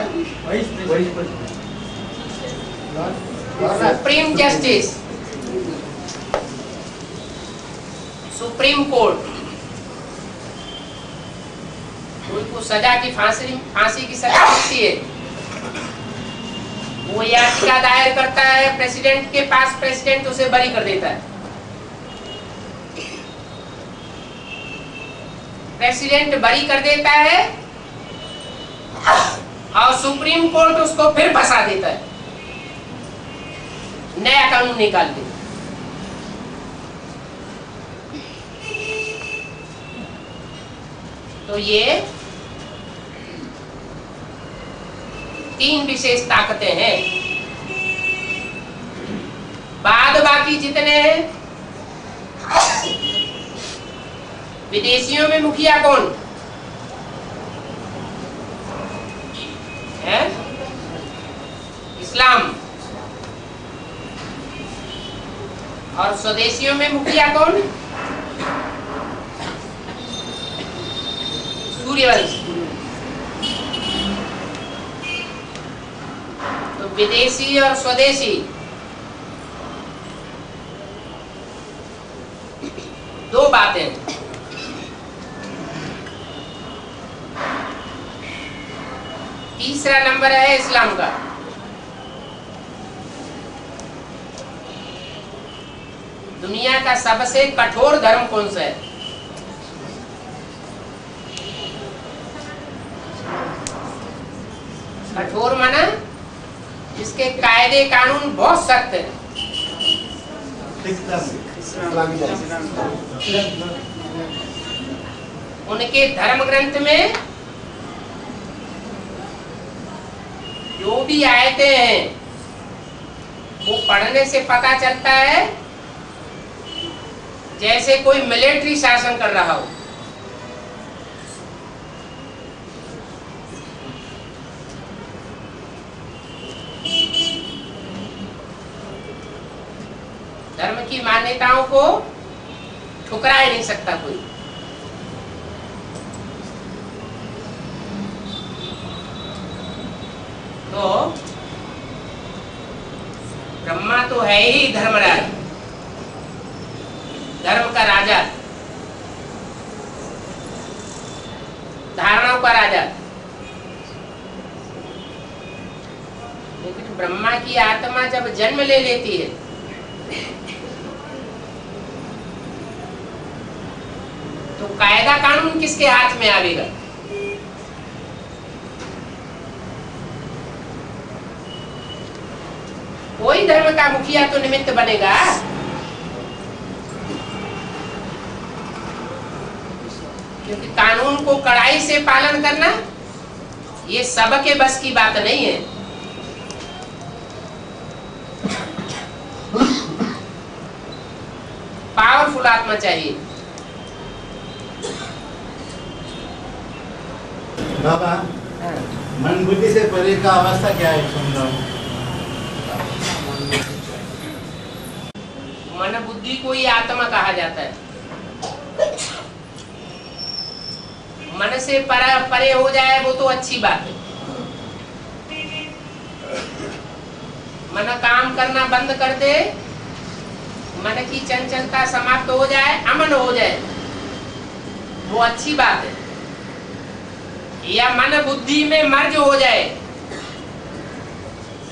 Supreme justice, supreme court. कोई को सजा की फांसी की सजा मिलती है, वो याचिका दायर करता है प्रेसिडेंट के पास, प्रेसिडेंट उसे बरी कर देता है। प्रेसिडेंट बरी कर देता है और सुप्रीम कोर्ट उसको फिर फंसा देता है, नया कानून निकाल देता है। तो ये तीन विशेष ताकतें हैं। बाद बाकी जितने हैं, विदेशियों में मुखिया कौन है? इस्लाम। और स्वदेशियों में मुखिया कौन? सूर्यवंश। तो विदेशी और स्वदेशी दो बातें। तीसरा नंबर है इस्लाम का। दुनिया का सबसे कठोर धर्म कौन सा है? कठोर माना इसके कायदे कानून बहुत सख्त है। उनके धर्म ग्रंथ में जो भी आयतें हैं वो पढ़ने से पता चलता है जैसे कोई मिलिट्री शासन कर रहा हो। धर्म की मान्यताओं को ठुकरा ही नहीं सकता कोई। तो ब्रह्मा तो है ही धर्मराज, धर्म का राजा, धारणाओं का राजा। लेकिन ब्रह्मा की आत्मा जब जन्म ले लेती है तो कायदा कानून किसके हाथ में आवेगा? कोई धर्म का मुखिया तो निमित्त बनेगा। क्योंकि कानून को कड़ाई से पालन करना ये सबके बस की बात नहीं है। पावरफुल आत्मा चाहिए। बाबा, मन बुद्धि से परे का अवस्था क्या है समझाओ। मन बुद्धि को ही आत्मा कहा जाता है। मन से परे हो जाए वो तो अच्छी बात है। मन काम करना बंद कर दे, मन की चंचलता समाप्त हो जाए, अमन हो जाए, वो अच्छी बात है। या मन बुद्धि में मर्ज हो जाए,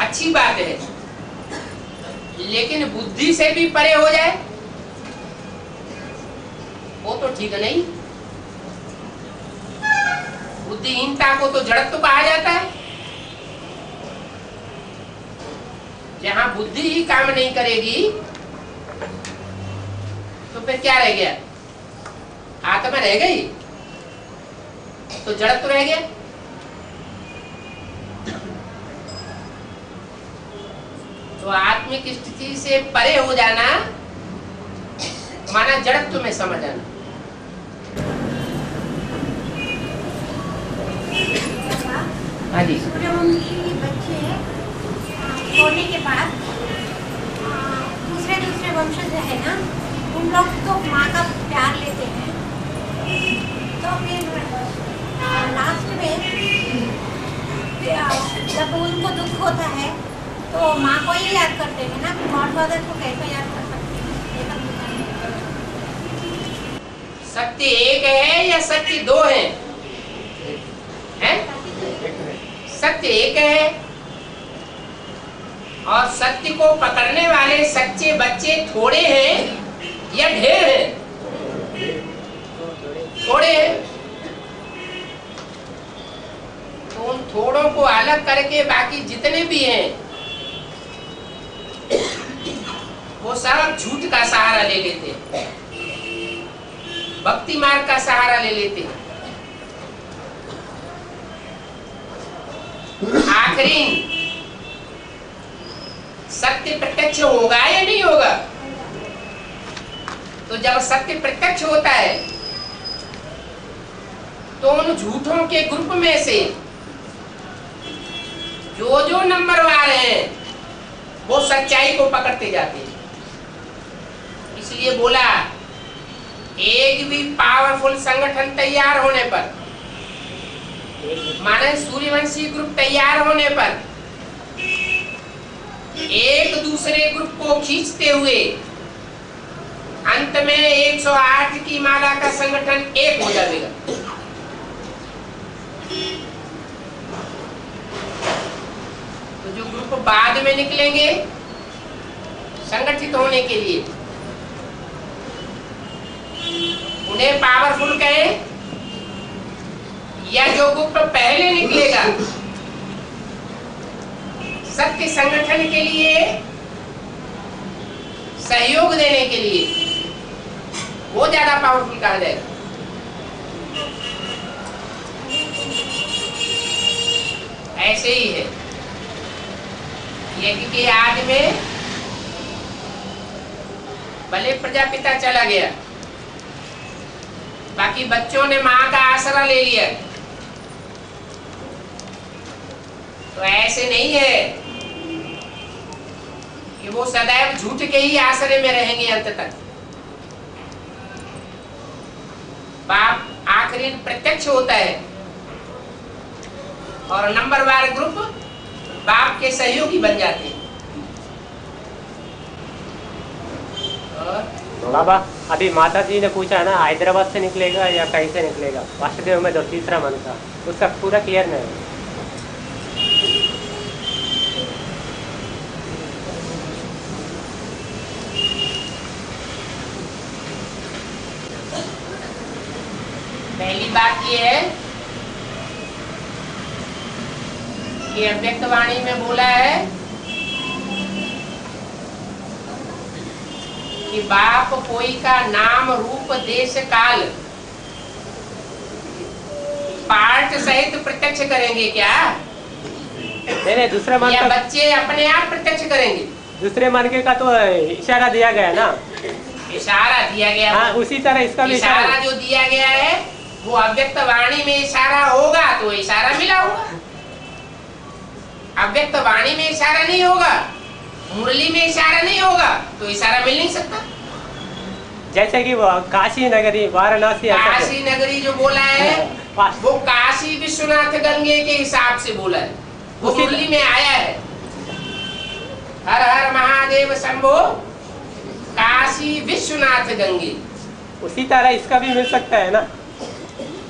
अच्छी बात है। लेकिन बुद्धि से भी परे हो जाए वो तो ठीक नहीं। बुद्धिहीनता को तो जड़त्व कहा जाता है। जहां बुद्धि ही काम नहीं करेगी तो फिर क्या रह गया? आत्मा रह गई तो जड़त्व रह गया। तो आत्मिक स्थिति से परे हो जाना माना जड़त्व में समझ आना। हाँ जी। सूर्यवंशी बच्चे छोड़ने के बाद दूसरे वंशज है ना, उन लोग तो माँ का प्यार लेते हैं। तो फिर लास्ट में जब उनको दुख होता है तो माँ को ही याद करते हैं ना। गॉड फादर को कैसे याद कर सकते हैं? सत्य एक है या सत्य दो है? सत्य एक है और सत्य को पकड़ने वाले सच्चे बच्चे थोड़े हैं या ढेर हैं? थोड़े हैं। तो उन थोड़ों को अलग करके बाकी जितने भी हैं वो सब झूठ का सहारा ले लेते, भक्ति मार्ग का सहारा ले लेते। आखिरी सत्य प्रत्यक्ष होगा या नहीं होगा? तो जब सत्य प्रत्यक्ष होता है तो उन झूठों के ग्रुप में से जो नंबरवार हैं वो सच्चाई को पकड़ते जाते हैं। इसलिए बोला एक भी पावरफुल संगठन तैयार होने पर, माने सूर्यवंशी ग्रुप तैयार होने पर एक दूसरे ग्रुप को खींचते हुए अंत में 108 की माला का संगठन एक हो जाएगा। तो जो ग्रुप बाद में निकलेंगे संगठित होने के लिए उन्हें पावरफुल कहें, या जो ग्रुप पहले निकलेगा सत्य संगठन के लिए सहयोग देने के लिए वो ज्यादा पावरफुल कहा जाएगा। ऐसे ही है यज्ञ के आदि में भले प्रजापिता चला गया, बाकी बच्चों ने मां का आसरा ले लिया, तो ऐसे नहीं है कि वो सदैव झूठ के ही आसरे में रहेंगे अंत तक। बाप आखिरी प्रत्यक्ष होता है और नंबरवार ग्रुप बाप के सहयोगी बन जाते हैं। बाबा अभी माता जी ने पूछा ना हैदराबाद से निकलेगा या कहीं से निकलेगा, वासुदेव में जो तीसरा मन था उसका पूरा क्लियर नहीं है। पहली बात ये है कि अव्यक्त वाणी में बोला है कि बाप कोई का नाम रूप देश काल पाठ सहित प्रत्यक्ष करेंगे क्या? नहीं दूसरे मन या बच्चे अपने आप प्रत्यक्ष करेंगे? दूसरे मन के का तो इशारा दिया गया ना, इशारा दिया गया। हाँ, उसी तरह इसका भी इशारा जो दिया गया है वो अव्यक्त वाणी में इशारा होगा तो इशारा मिला होगा। अव्यक्त वाणी में इशारा नहीं होगा, मुरली में इशारा नहीं होगा तो इशारा मिल नहीं सकता। जैसे कि वो काशी नगरी वाराणसी, काशी नगरी जो बोला है वो काशी विश्वनाथ गंगे के हिसाब से बोला है, वो मुरली में आया है। हर हर महादेव शंभो काशी विश्वनाथ गंगे, उसी तरह इसका भी मिल सकता है ना।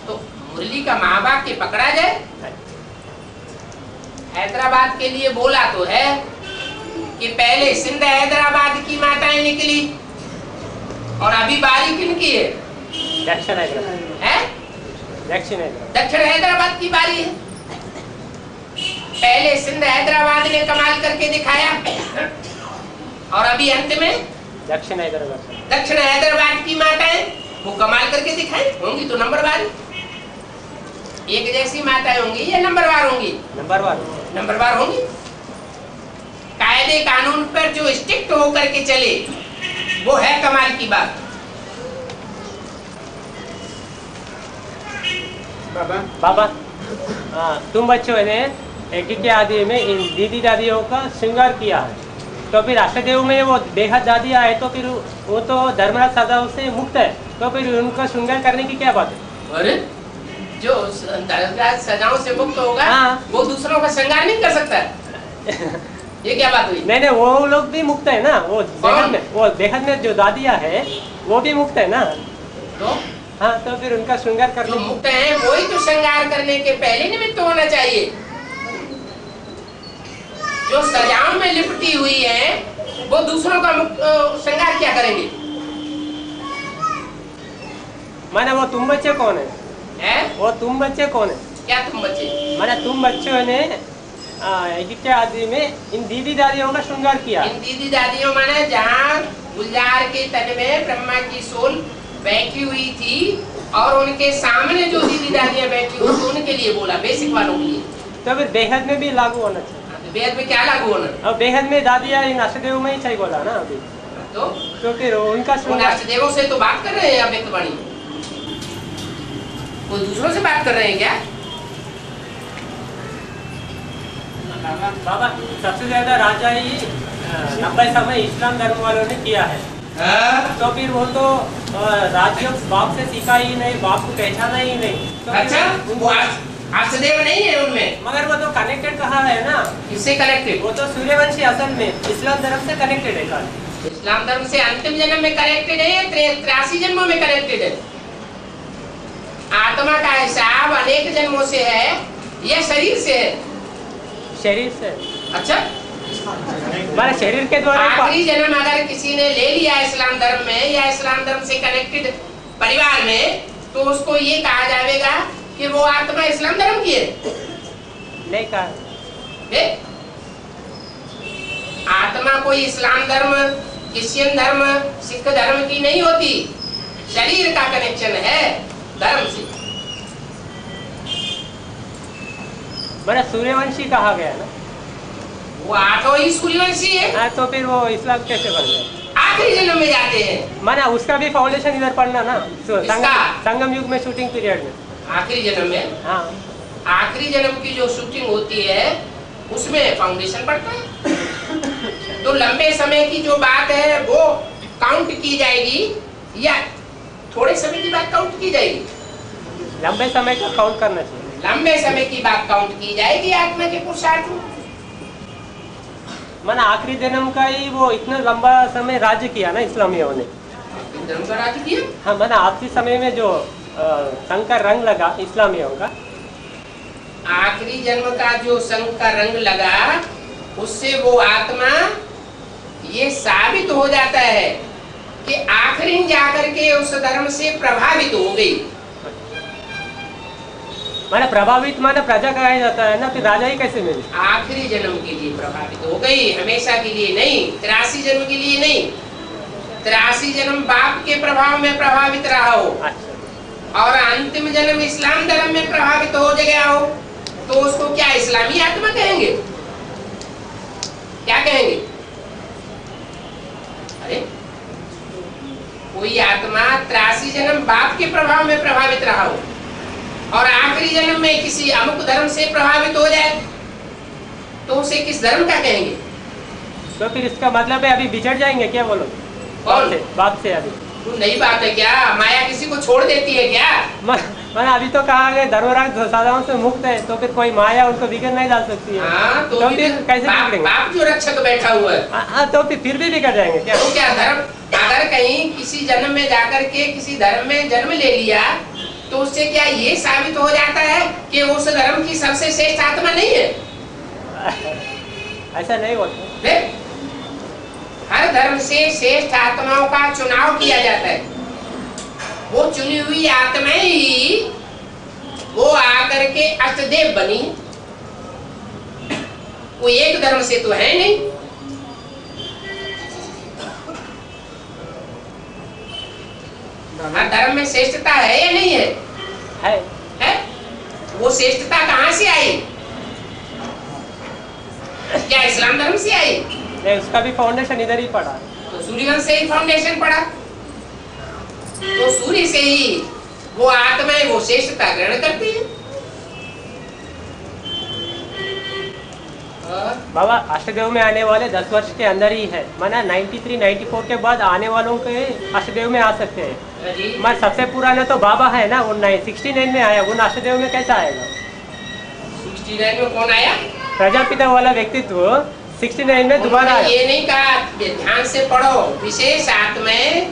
तो मुरली का माँ बाप के पकड़ा जाए। हैदराबाद के लिए बोला तो है कि पहले सिंध हैदराबाद की माताएं निकली और अभी बारी किनकी है? दक्षिण हैदराबाद है? दक्षिण हैदराबाद की बारी है। पहले सिंध हैदराबाद ने कमाल करके दिखाया और अभी अंत में दक्षिण हैदराबाद की माताएं वो कमाल करके दिखाई होंगी तो नंबरवार एक जैसी माताएं होंगी या नंबरवार होंगी? नंबरवार होंगी। कायदे कानून पर जो स्ट्रिक्ट होकर के चले वो है कमाल की बात। बाबा तुम बच्चों ने यज्ञ के आदि में इन दीदी दादियों का श्रृंगार किया है, तो फिर अष्टदेव में वो बेहद दादियाँ है तो फिर वो तो धर्मराज सदाओं से मुक्त है, तो फिर उनका श्रृंगार करने की क्या बात है? अरे जो धर्मराज सदाओं से मुक्त होगा वो दूसरों का श्रृंगार नहीं कर सकता। ये क्या बात हुई? नहीं वो लोग भी मुक्त है ना, वो बेहद में जो दादियाँ है वो भी मुक्त है ना। तो हाँ तो फिर उनका श्रृंगार करने जो मुक्त है वही तो श्रृंगार करने के पहले निमित्त होना चाहिए। जो सजाओं में लिपटी हुई है वो दूसरों का श्रृंगार क्या करेंगे? माने वो तुम बच्चे कौन है? वो तुम बच्चे कौन है? क्या तुम बच्चे? माने तुम बच्चों ने यज्ञ आदि में इन दीदी दादियों का श्रृंगार किया। इन दीदी दादियों माने जहाँ गुलजार के तट में ब्रह्मा की सोल बैठी हुई थी और उनके सामने जो दीदी दादियाँ बैठी हुई थी उनके लिए बोला, बेसिक वालों के लिए। तो फिर बेहद में भी लागू होना चाहिए। बेहद में क्या लागू होना? अब बेहद में दादियाँ इन अष्टदेव में ही चाहिए बोला ना अभी, तो फिर उनका श्रृंगार। अष्टदेवों से तो बात कर रहे हैं अव्यक्त वाणी, वो दूसरों से बात कर रहे हैं क्या? बाबा सबसे ज्यादा राजा ही 90 समय इस्लाम धर्म वालों ने किया है। तो फिर वो तो राज्य बाप से सीखा ही नहीं, बाप को पहचाना ही नहीं। तो अच्छा वो अष्टदेव नहीं है उनमें, मगर वो तो कनेक्टेड कहा है ना। किससे कनेक्टेड? वो तो सूर्यवंशी असल में इस्लाम धर्म से कनेक्टेड है। इस्लाम धर्म से अंतिम जन्म में कनेक्टेड है या 83 जन्मों में कनेक्टेड है? आत्मा का हिसाब अनेक जन्मों से है या शरीर से है? शरीर से। अच्छा हमारे शरीर के द्वारा आखिरी जन्म अगर किसी ने ले लिया इस्लाम धर्म में या इस्लाम धर्म से कनेक्टेड परिवार में, तो उसको ये कहा जाएगा कि वो आत्मा इस्लाम धर्म की है। नहीं कहा। आत्मा कोई इस्लाम धर्म, क्रिश्चियन धर्म, सिख धर्म की नहीं होती, शरीर का कनेक्शन है धर्म से। मैंने सूर्यवंशी कहा गया ना, वो आठों ही सूर्यवंशी है। हाँ, तो फिर वो इस्लाम कैसे बन गया? आखिरी जन्म में जाते हैं। माना उसका भी फाउंडेशन इधर पढ़ना ना, इसका? संगम युग में शूटिंग पीरियड में। आखिरी जन्म में, हाँ, आखिरी जन्म की जो शूटिंग होती है उसमें फाउंडेशन पड़ता है। तो लंबे समय की जो बात है वो काउंट की जाएगी या थोड़े समय की बात काउंट की जाएगी? लंबे समय का काउंट करना चाहिए। लंबे समय की बात काउंट की जाएगी आत्मा के पुरुषार्थ में। माना आखिरी जन्म का ही वो इतना लंबा समय राज्य किया ना इस्लामियों ने। जन्म का राज्य किया? हाँ, माना आखिरी समय में जो संघ का रंग लगा इस्लामियों का, आखिरी जन्म का जो संघ का रंग लगा उससे वो आत्मा ये साबित हो जाता है कि आखिरी जाकर के उस धर्म से प्रभावित हो गई। माना प्रभावित माना प्रजा कहा जाता है ना, फिर राजा ही कैसे मिले? आखिरी जन्म के लिए प्रभावित हो गई, हमेशा के लिए नहीं, 83 जन्म के लिए नहीं। 83 जन्म बाप के प्रभाव में प्रभावित रहा हो। अच्छा। और अंतिम जन्म इस्लाम धर्म में प्रभावित हो गया हो तो उसको क्या इस्लामी आत्मा कहेंगे? क्या कहेंगे? अरे कोई आत्मा 83 जन्म बाप के प्रभाव में प्रभावित रहा हो और आखिरी जन्म में किसी अमुक धर्म से प्रभावित हो जाए तो उसे किस धर्म का कहेंगे? तो फिर इसका मतलब है अभी बिछड़ जाएंगे क्या बोलो? कौन? बाप से अभी तो नई बात है क्या? माया किसी को छोड़ देती है क्या? मैंने अभी तो कहा गया धर्मराज साधारण से मुक्त है, तो फिर कोई माया उनको बिगड़ नहीं डाल सकती है। हाँ, तो फिर कैसे बिगड़ेंगे? बाप जो रक्षक बैठा हुआ है। हाँ, तो फिर भी बिगड़ जाएंगे क्या? तो क्या धर्म अगर कहीं किसी जन्म में जाकर के किसी धर्म में जन्म ले लिया तो उससे क्या ये साबित हो जाता है कि उस धर्म की सबसे श्रेष्ठ आत्मा नहीं है? ऐसा नहीं होता। फिर हर धर्म से श्रेष्ठ आत्माओं का चुनाव किया जाता है। वो चुनी हुई आत्माएं ही वो आकर के अष्टदेव बनी। वो एक धर्म से तो है नहीं। हर धर्म में श्रेष्ठता है या नहीं है? है? वो श्रेष्ठता कहाँ से आई? क्या इस्लाम धर्म से आई? नहीं, उसका भी फाउंडेशन इधर ही पड़ा। तो सूर्यवंश से ही फाउंडेशन पड़ा। तो सूर्य से ही वो आत्माएं वो श्रेष्ठता ग्रहण करती है। बाबा अष्टदेव में आने वाले 10 वर्ष के अंदर ही है, माना 93-94 के बाद आने वालों के अष्टदेव में आ सकते हैं। मैं सबसे पुराना तो बाबा है ना, वो 69 में आया, वो अष्टदेव में कैसा आएगा? 69 में कौन आया? प्रजापिता वाला व्यक्तित्व 69 में दोबारा आया। ये नहीं कहा, ध्यान से पढ़ो। विशेष आत्माएं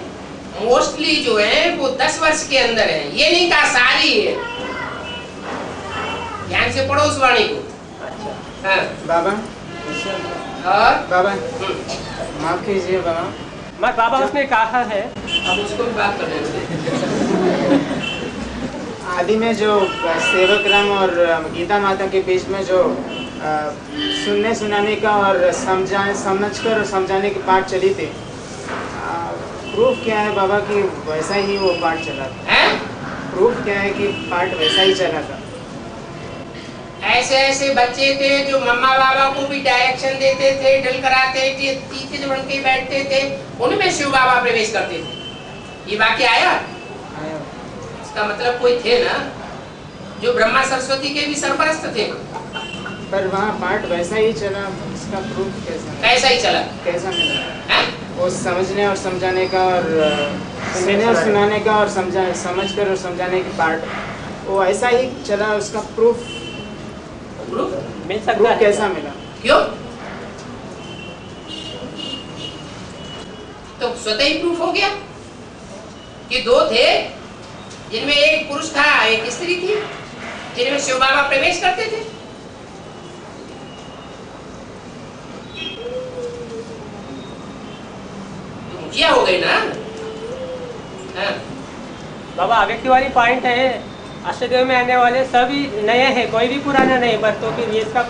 मोस्टली जो है वो 10 वर्ष के अंदर है, ये नहीं कहा सारी है। ध्यान से पढ़ो उस वाणी को। हाँ। बाबा और बाबा माफ कीजिए बाबा। मैं बाबा उसने कहा है, अब उसको भी बात करने दो। आदि में जो सेवक राम और गीता माता के बीच में जो सुनने सुनाने का और समझकर और समझाने की पाठ चली थी, प्रूफ क्या है बाबा कि वैसा ही वो पाठ चला था? प्रूफ क्या है कि पाठ वैसा ही चला था? ऐसे ऐसे बच्चे थे जो मम्मा बाबा को भी डायरेक्शन देते थे, ड्रिल कराते थे, तीखे बन के बैठते थे, उनमें शिव बाबा प्रवेश करते थे। ये वाक्य आया? इसका मतलब कोई थे ना जो ब्रह्मा सरस्वती के भी सरपरस्त थे। पर वहाँ पाठ वैसा ही चला, इसका प्रूफ कैसा? कैसा ही चला? कैसा मिला? वो समझने और समझाने का और सुनने और सुनाने का और समझकर और समझाने की पाठ वो ऐसा ही चला, उसका प्रूफ मिल सकता है? कैसा मिला? क्यों? तो स्वतः ही प्रूफ हो गया कि दो थे जिनमें एक पुरुष था एक स्त्री थी, जिनमें शिव बाबा प्रवेश करते थे। तो मुखिया हो गई ना। हाँ। बाबा आगे की वाली पॉइंट है, अष्टदेव में आने वाले सभी नए हैं, कोई भी पुराना नहीं, बस तो फिर ये इसका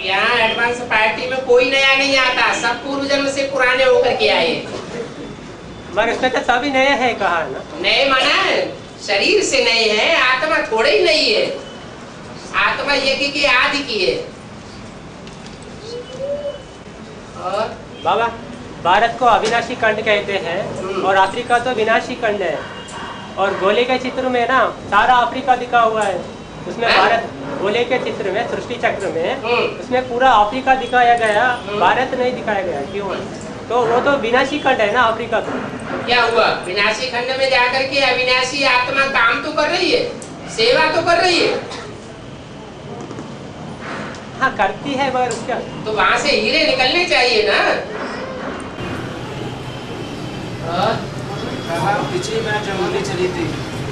यहाँ एडवांस पार्टी में कोई नया नहीं आता, सब पूर्व जन्म से पुराने होकर के आए। मगर उसमें तो सभी नए हैं कहा है ना। नए माना शरीर से नए हैं, आत्मा थोड़े ही नहीं है। आत्मा यज्ञ के आदि की है। और बाबा, भारत को अविनाशी खंड कहते हैं और अफ्रीका तो विनाशी खंड है। और गोले के चित्र में ना सारा अफ्रीका दिखा हुआ है। उसमें भारत गोले के चित्र में, सृष्टि चक्र में, उसमें पूरा अफ्रीका दिखाया गया, भारत नहीं दिखाया गया। क्यों? तो वो तो विनाशी खंड है ना अफ्रीका। तो क्या हुआ? विनाशी खंड में जाकर के अविनाशी आत्मा काम तो कर रही है, सेवा तो कर रही है। हाँ करती है, मगर उसका तो वहां से हीरे निकलने चाहिए ना। पिछली बार जो होली चली थी,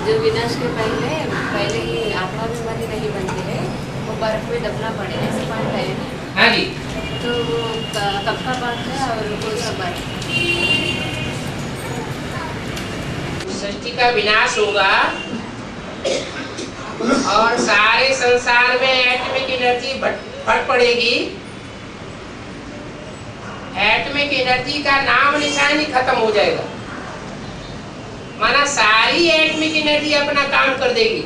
जो विनाश के पहले ही आत्मा में मनी नहीं बनते हैं, वो बर्फ में दबना पड़े, ऐसे पाठ है ना। हाँ जी। तो वो कब का पाठ है और कौन सा पाठ? सृष्टि का विनाश होगा और सारे संसार में एटमिक एनर्जी फट पड़ेगी। एटमिक एनर्जी का नाम निशान ही खत्म हो जाएगा। माना सारी एटमिक एनर्जी अपना काम कर देगी,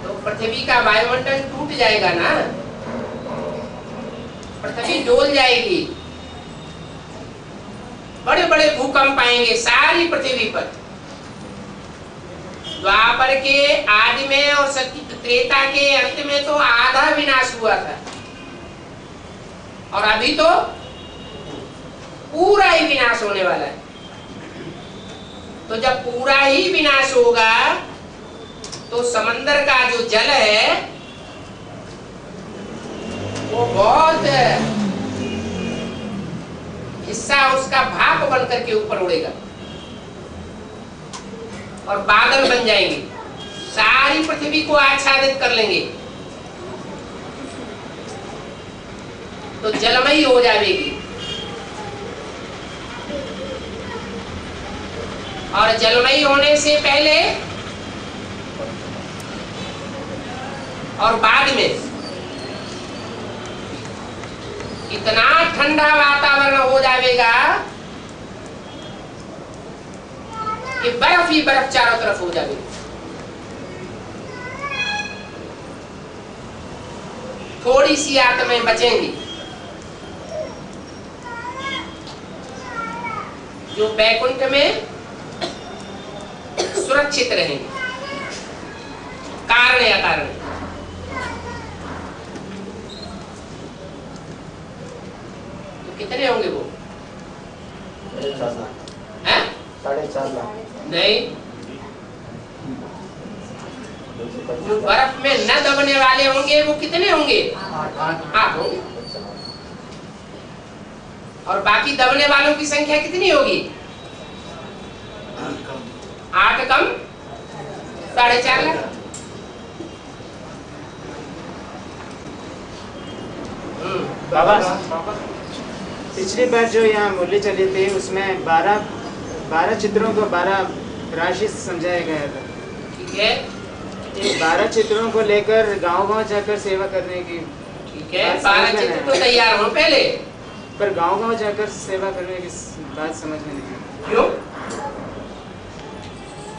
तो पृथ्वी का वायुमंडल टूट जाएगा ना, पृथ्वी डोल जाएगी, बड़े बड़े भूकंप आएंगे सारी पृथ्वी पर। द्वापर के आदि में और त्रेता के अंत में तो आधा विनाश हुआ था, और अभी तो पूरा ही विनाश होने वाला है। तो जब पूरा ही विनाश होगा तो समंदर का जो जल है वो बहुत हिस्सा उसका भाप बन करके ऊपर उड़ेगा और बादल बन जाएंगे, सारी पृथ्वी को आच्छादित कर लेंगे, तो जलमयी हो जाएगी। और जलमयी होने से पहले और बाद में इतना ठंडा वातावरण हो जाएगा कि बर्फ ही बर्फ चारों तरफ हो जाएगी। थोड़ी सी आत्माएं बचेंगी जो बैकुंठ में सुरक्षित रहेंगे, कारण या कारण। तो कितने होंगे वो? 4.5 लाख। नहीं, जो बर्फ में न दबने वाले होंगे वो कितने होंगे? 8 होंगे। और बाकी दबने वालों की संख्या कितनी होगी? 8 कम 4.5 लाख। बाबा, पिछली बार जो यहाँ मुरली चली थी उसमें 12 चित्रों को 12 राशि समझाया गया था। ठीक है, ये 12 चित्रों को लेकर गांव-गांव जाकर सेवा करने की। ठीक है, 12 चित्र तो तैयार हो पहले, पर गांव-गांव जाकर सेवा करने की बात समझ में नहीं आई। क्यों?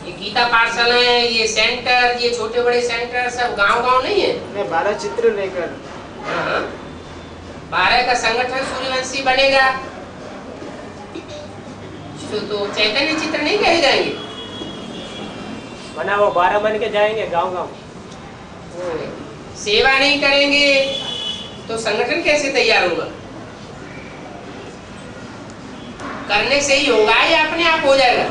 ये गीता पाठशाला है, ये सेंटर, ये छोटे बड़े सेंटर सब गांव-गांव नहीं है। मैं 12 चित्र लेकर। हाँ, 12 का संगठन सूर्यवंशी बनेगा तो चैतन्य चित्र नहीं कहे जाएंगे। बना वो 12 बन के जाएंगे गांव गांव। सेवा नहीं करेंगे तो संगठन कैसे तैयार होगा? करने से ही होगा या अपने आप हो जाएगा?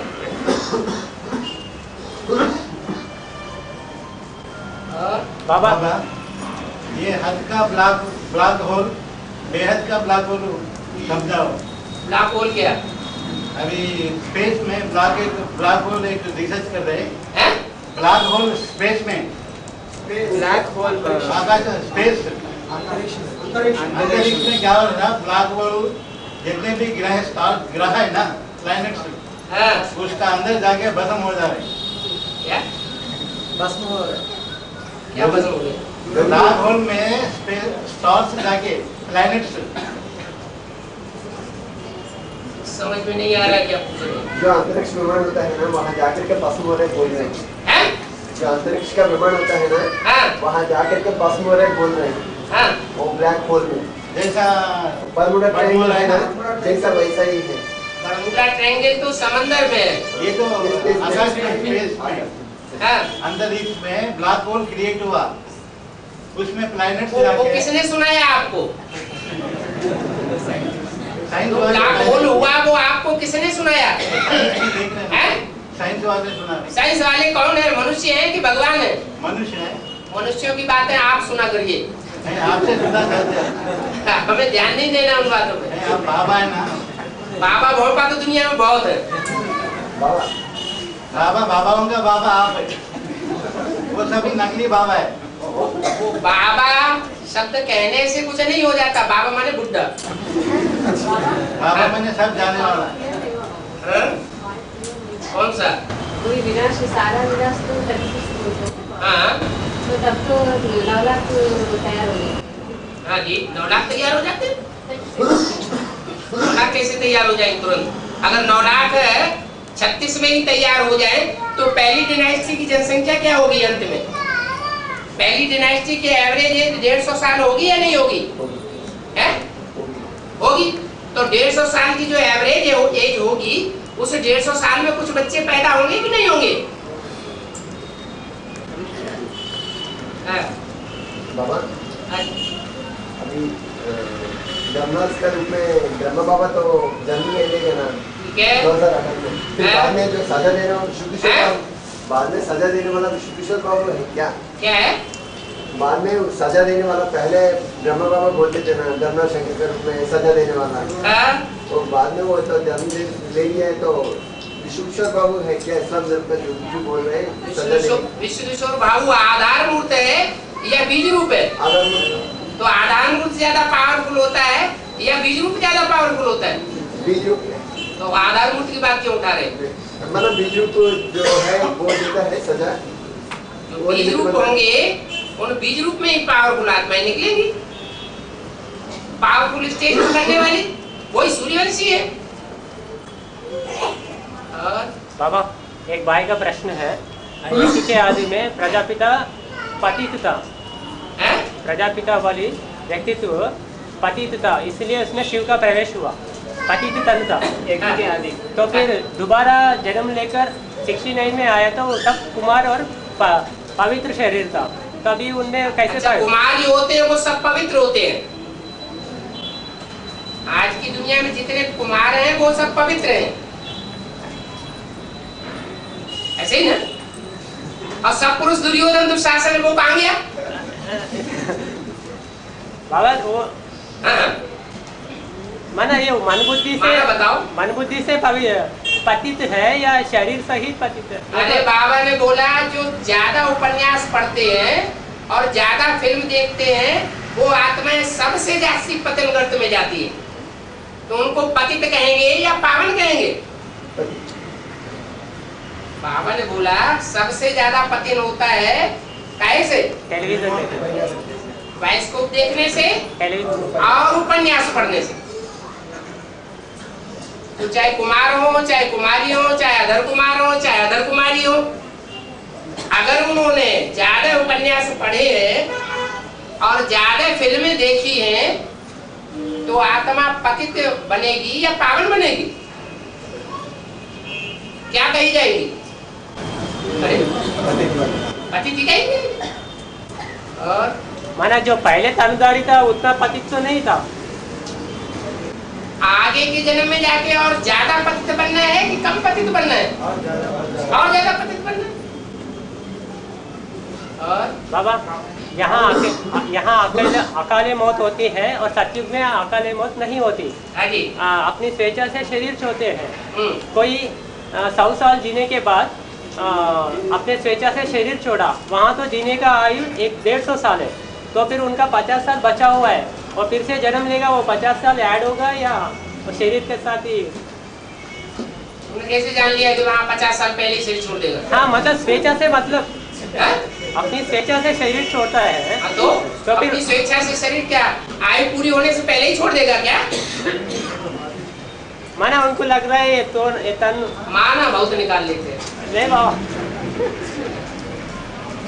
बाबा, ये हद का ब्लैक होल, बेहद का ब्लैक होल समझाओ। ब्लैक होल क्या? अभी स्पेस में ब्लैक होल एक रिसर्च कर रहे हैं। ब्लैक होल स्पेस में, ब्लैक होल आकाश स्पेस अंतरिक्ष में क्या हो रहा है? ब्लैक होल जितने भी ग्रह है ना, प्लैनेट्स, हाँ, उसका अंदर जाके भस्म हो जा रहे हैं। क्या भस्म हो रहा है। क्या भस्म हो गया? ब्लैक होल में स्टार्स जाके प्लैनेट्स समझ में नहीं आ रहा क्या पूछ रहे हो? जो अंतरिक्ष विमान होता है ना वहाँ जाकर के भस्म हो रहे बोल रहे हैं। जो अंतरिक्ष का विमान होता है ना वहाँ जाकर के भस्म हो रहे बोल रहे हैं। वो ब्लैक होल में जैसा बरमूडा ट्रायंगल है ना जैसा वैसा ही है। बरमूडा ट्रायंगल तो समंदर में है। ये तो आकाश में स्पेस में अंतरिक्ष में ब्लैक होल क्रिएट हुआ, उसमें प्लैनेट्स वो जाके किसने सुनाया आपको? साइंस तो वाले ब्लैक होल हुआ वो आपको किसने सुनाया? साइंस वाले सुना रहे। साइंस वाले कौन है? मनुष्य है कि भगवान है? मनुष्य है। मनुष्यों की बातें आप सुना करिए। नहीं, आपसे सुना करते हैं। हमें ध्यान नहीं देना उन बातों पे। नहीं, आप बाबा है ना। बाबा भोपा तो दुनिया में बहुत है। बाबा बाबाओं का बाबा आप है, वो सभी नकली बाबा है। वो बाबा शब्द कहने से कुछ नहीं हो जाता। बाबा माने बुड्ढा। बाबा मैंने सब जाने वाला है। कौन सा? कोई विनाश सारा विनाश तो तभी से शुरू होता है। हाँ तो तब तो 9 लाख तैयार हो गए। हाँ जी, 9 लाख तैयार हो जाते। 9 लाख कैसे तैयार हो जाएंगे तुरंत? अगर 9 लाख 36 में ही तैयार हो जाए तो पहली डायनेस्टी की जनसंख्या क्या होगी अंत में? पहली डायनेस्टी की एवरेज एज 150 साल होगी या नहीं होगी? है? होगी। तो 150 साल की जो एवरेज एज होगी उस 150 साल में कुछ बच्चे पैदा होंगे कि नहीं होंगे? बाबा अभी ब्रह्मास का रूप में ब्रह्मा बाबा तो जन्म ले लेंगे ना 2018 में। फिर बाद में जो सजा देने वाला शुद्धेश्वर बाद में सजा देने वाला शुद्धेश्वर बाबू है क्या? क्या है? बाद में सजा देने वाला पहले ब्रह्मा बाबा बोलते थे ना धर्मा शंकर के रूप में सजा देने वाला। तो बाद में वो तो जन्म ले लिया है तो विश्वेश्वर बाबू है क्या? इस्लाम धर्म का जो बोल रहे हैं विश्वेश्वर बाबू आधार मूर्त है या बीज रूप है? आधार मूर्त। तो आधार मूर्त ज्यादा पावरफुल होता है या बीज रूप ज्यादा पावरफुल होता है? बीज रूप। तो आधार मूर्त की बात क्यों उठा रहे? मतलब बीज रूप जो है वो देता है सजा। जो बीज रूप होंगे उन बीज रूप में ही पावरफुल आत्माएं निकलेंगी। पावरफुल स्टेज में करने वाली वही सूर्यवंशी है। और बाबा एक भाई का प्रश्न है, यज्ञ के आदि में प्रजापिता पतित था, प्रजापिता वाली व्यक्तित्व पतित था, इसलिए उसमें शिव का प्रवेश हुआ। पतित तन था यज्ञ के आदि, तो फिर दोबारा जन्म लेकर 69 में आया था, तब कुमार और पवित्र शरीर था, तभी उनमें कैसे था? कुमार जो होते हैं वो सब पवित्र होते हैं। आज की दुनिया में जितने कुमार हैं वो सब पवित्र हैं, ऐसे ही ना? और सब पुरुष दुर्योधन दुशासन वो कहाँ गया? बाबा वो माना ये मन बुद्धि से बताओ, मन बुद्धि से पतित है या शरीर सहित पतित है? अरे बाबा ने बोला जो ज्यादा उपन्यास पढ़ते हैं और ज्यादा फिल्म देखते हैं वो आत्माएं सबसे जास्ती पतन गर्त में जाती है। तो उनको पतित कहेंगे या पावन कहेंगे? बाबा ने बोला सबसे ज्यादा पतन होता है कैसे? टेलीविजन बाइस्कोप देखने से और उपन्यास पढ़ने से। तो चाहे कुमार हो, चाहे कुमारी हो, चाहे अधर कुमार हो, चाहे अधर कुमारी हो, अगर उन्होंने ज्यादा उपन्यास पढ़े हैं और ज्यादा फिल्में देखी हैं तो आत्मा पतित बनेगी या पावन बनेगी? क्या कही जाएगी? पतित ही कहेंगे। और माना जो पहले तनुधारी था उतना पतित तो नहीं था, आगे के जन्म में जाके और ज्यादा पतित बनना है कि कम पतित बनना है? और ज्यादा पतित बनना है। और बाबा यहाँ अकाले मौत होती है और सतयुग में अकाले मौत नहीं होती। अपनी स्वेच्छा से शरीर छोड़ते हैं। कोई 100 साल जीने के बाद अपने स्वेच्छा से शरीर छोड़ा, वहाँ तो जीने का आयु 150 साल है, तो फिर उनका 50 साल बचा हुआ है और फिर से जन्म लेगा, वो 50 साल ऐड होगा या वो शरीर के साथ ही? कैसे जान लिया कि वहाँ 50 साल पहले शरीर छोड़ देगा? हाँ मतलब स्वेच्छा से, मतलब अपनी स्वेच्छा से शरीर छोड़ता है हाँ तो फिर अपनी स्वेच्छा से शरीर क्या आयु पूरी होने से पहले ही छोड़ देगा क्या? माना उनको लग रहा है ये तन माना बहुत निकाल लेते हैं। नहीं बाबा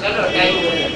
चलो टाइम हो गया।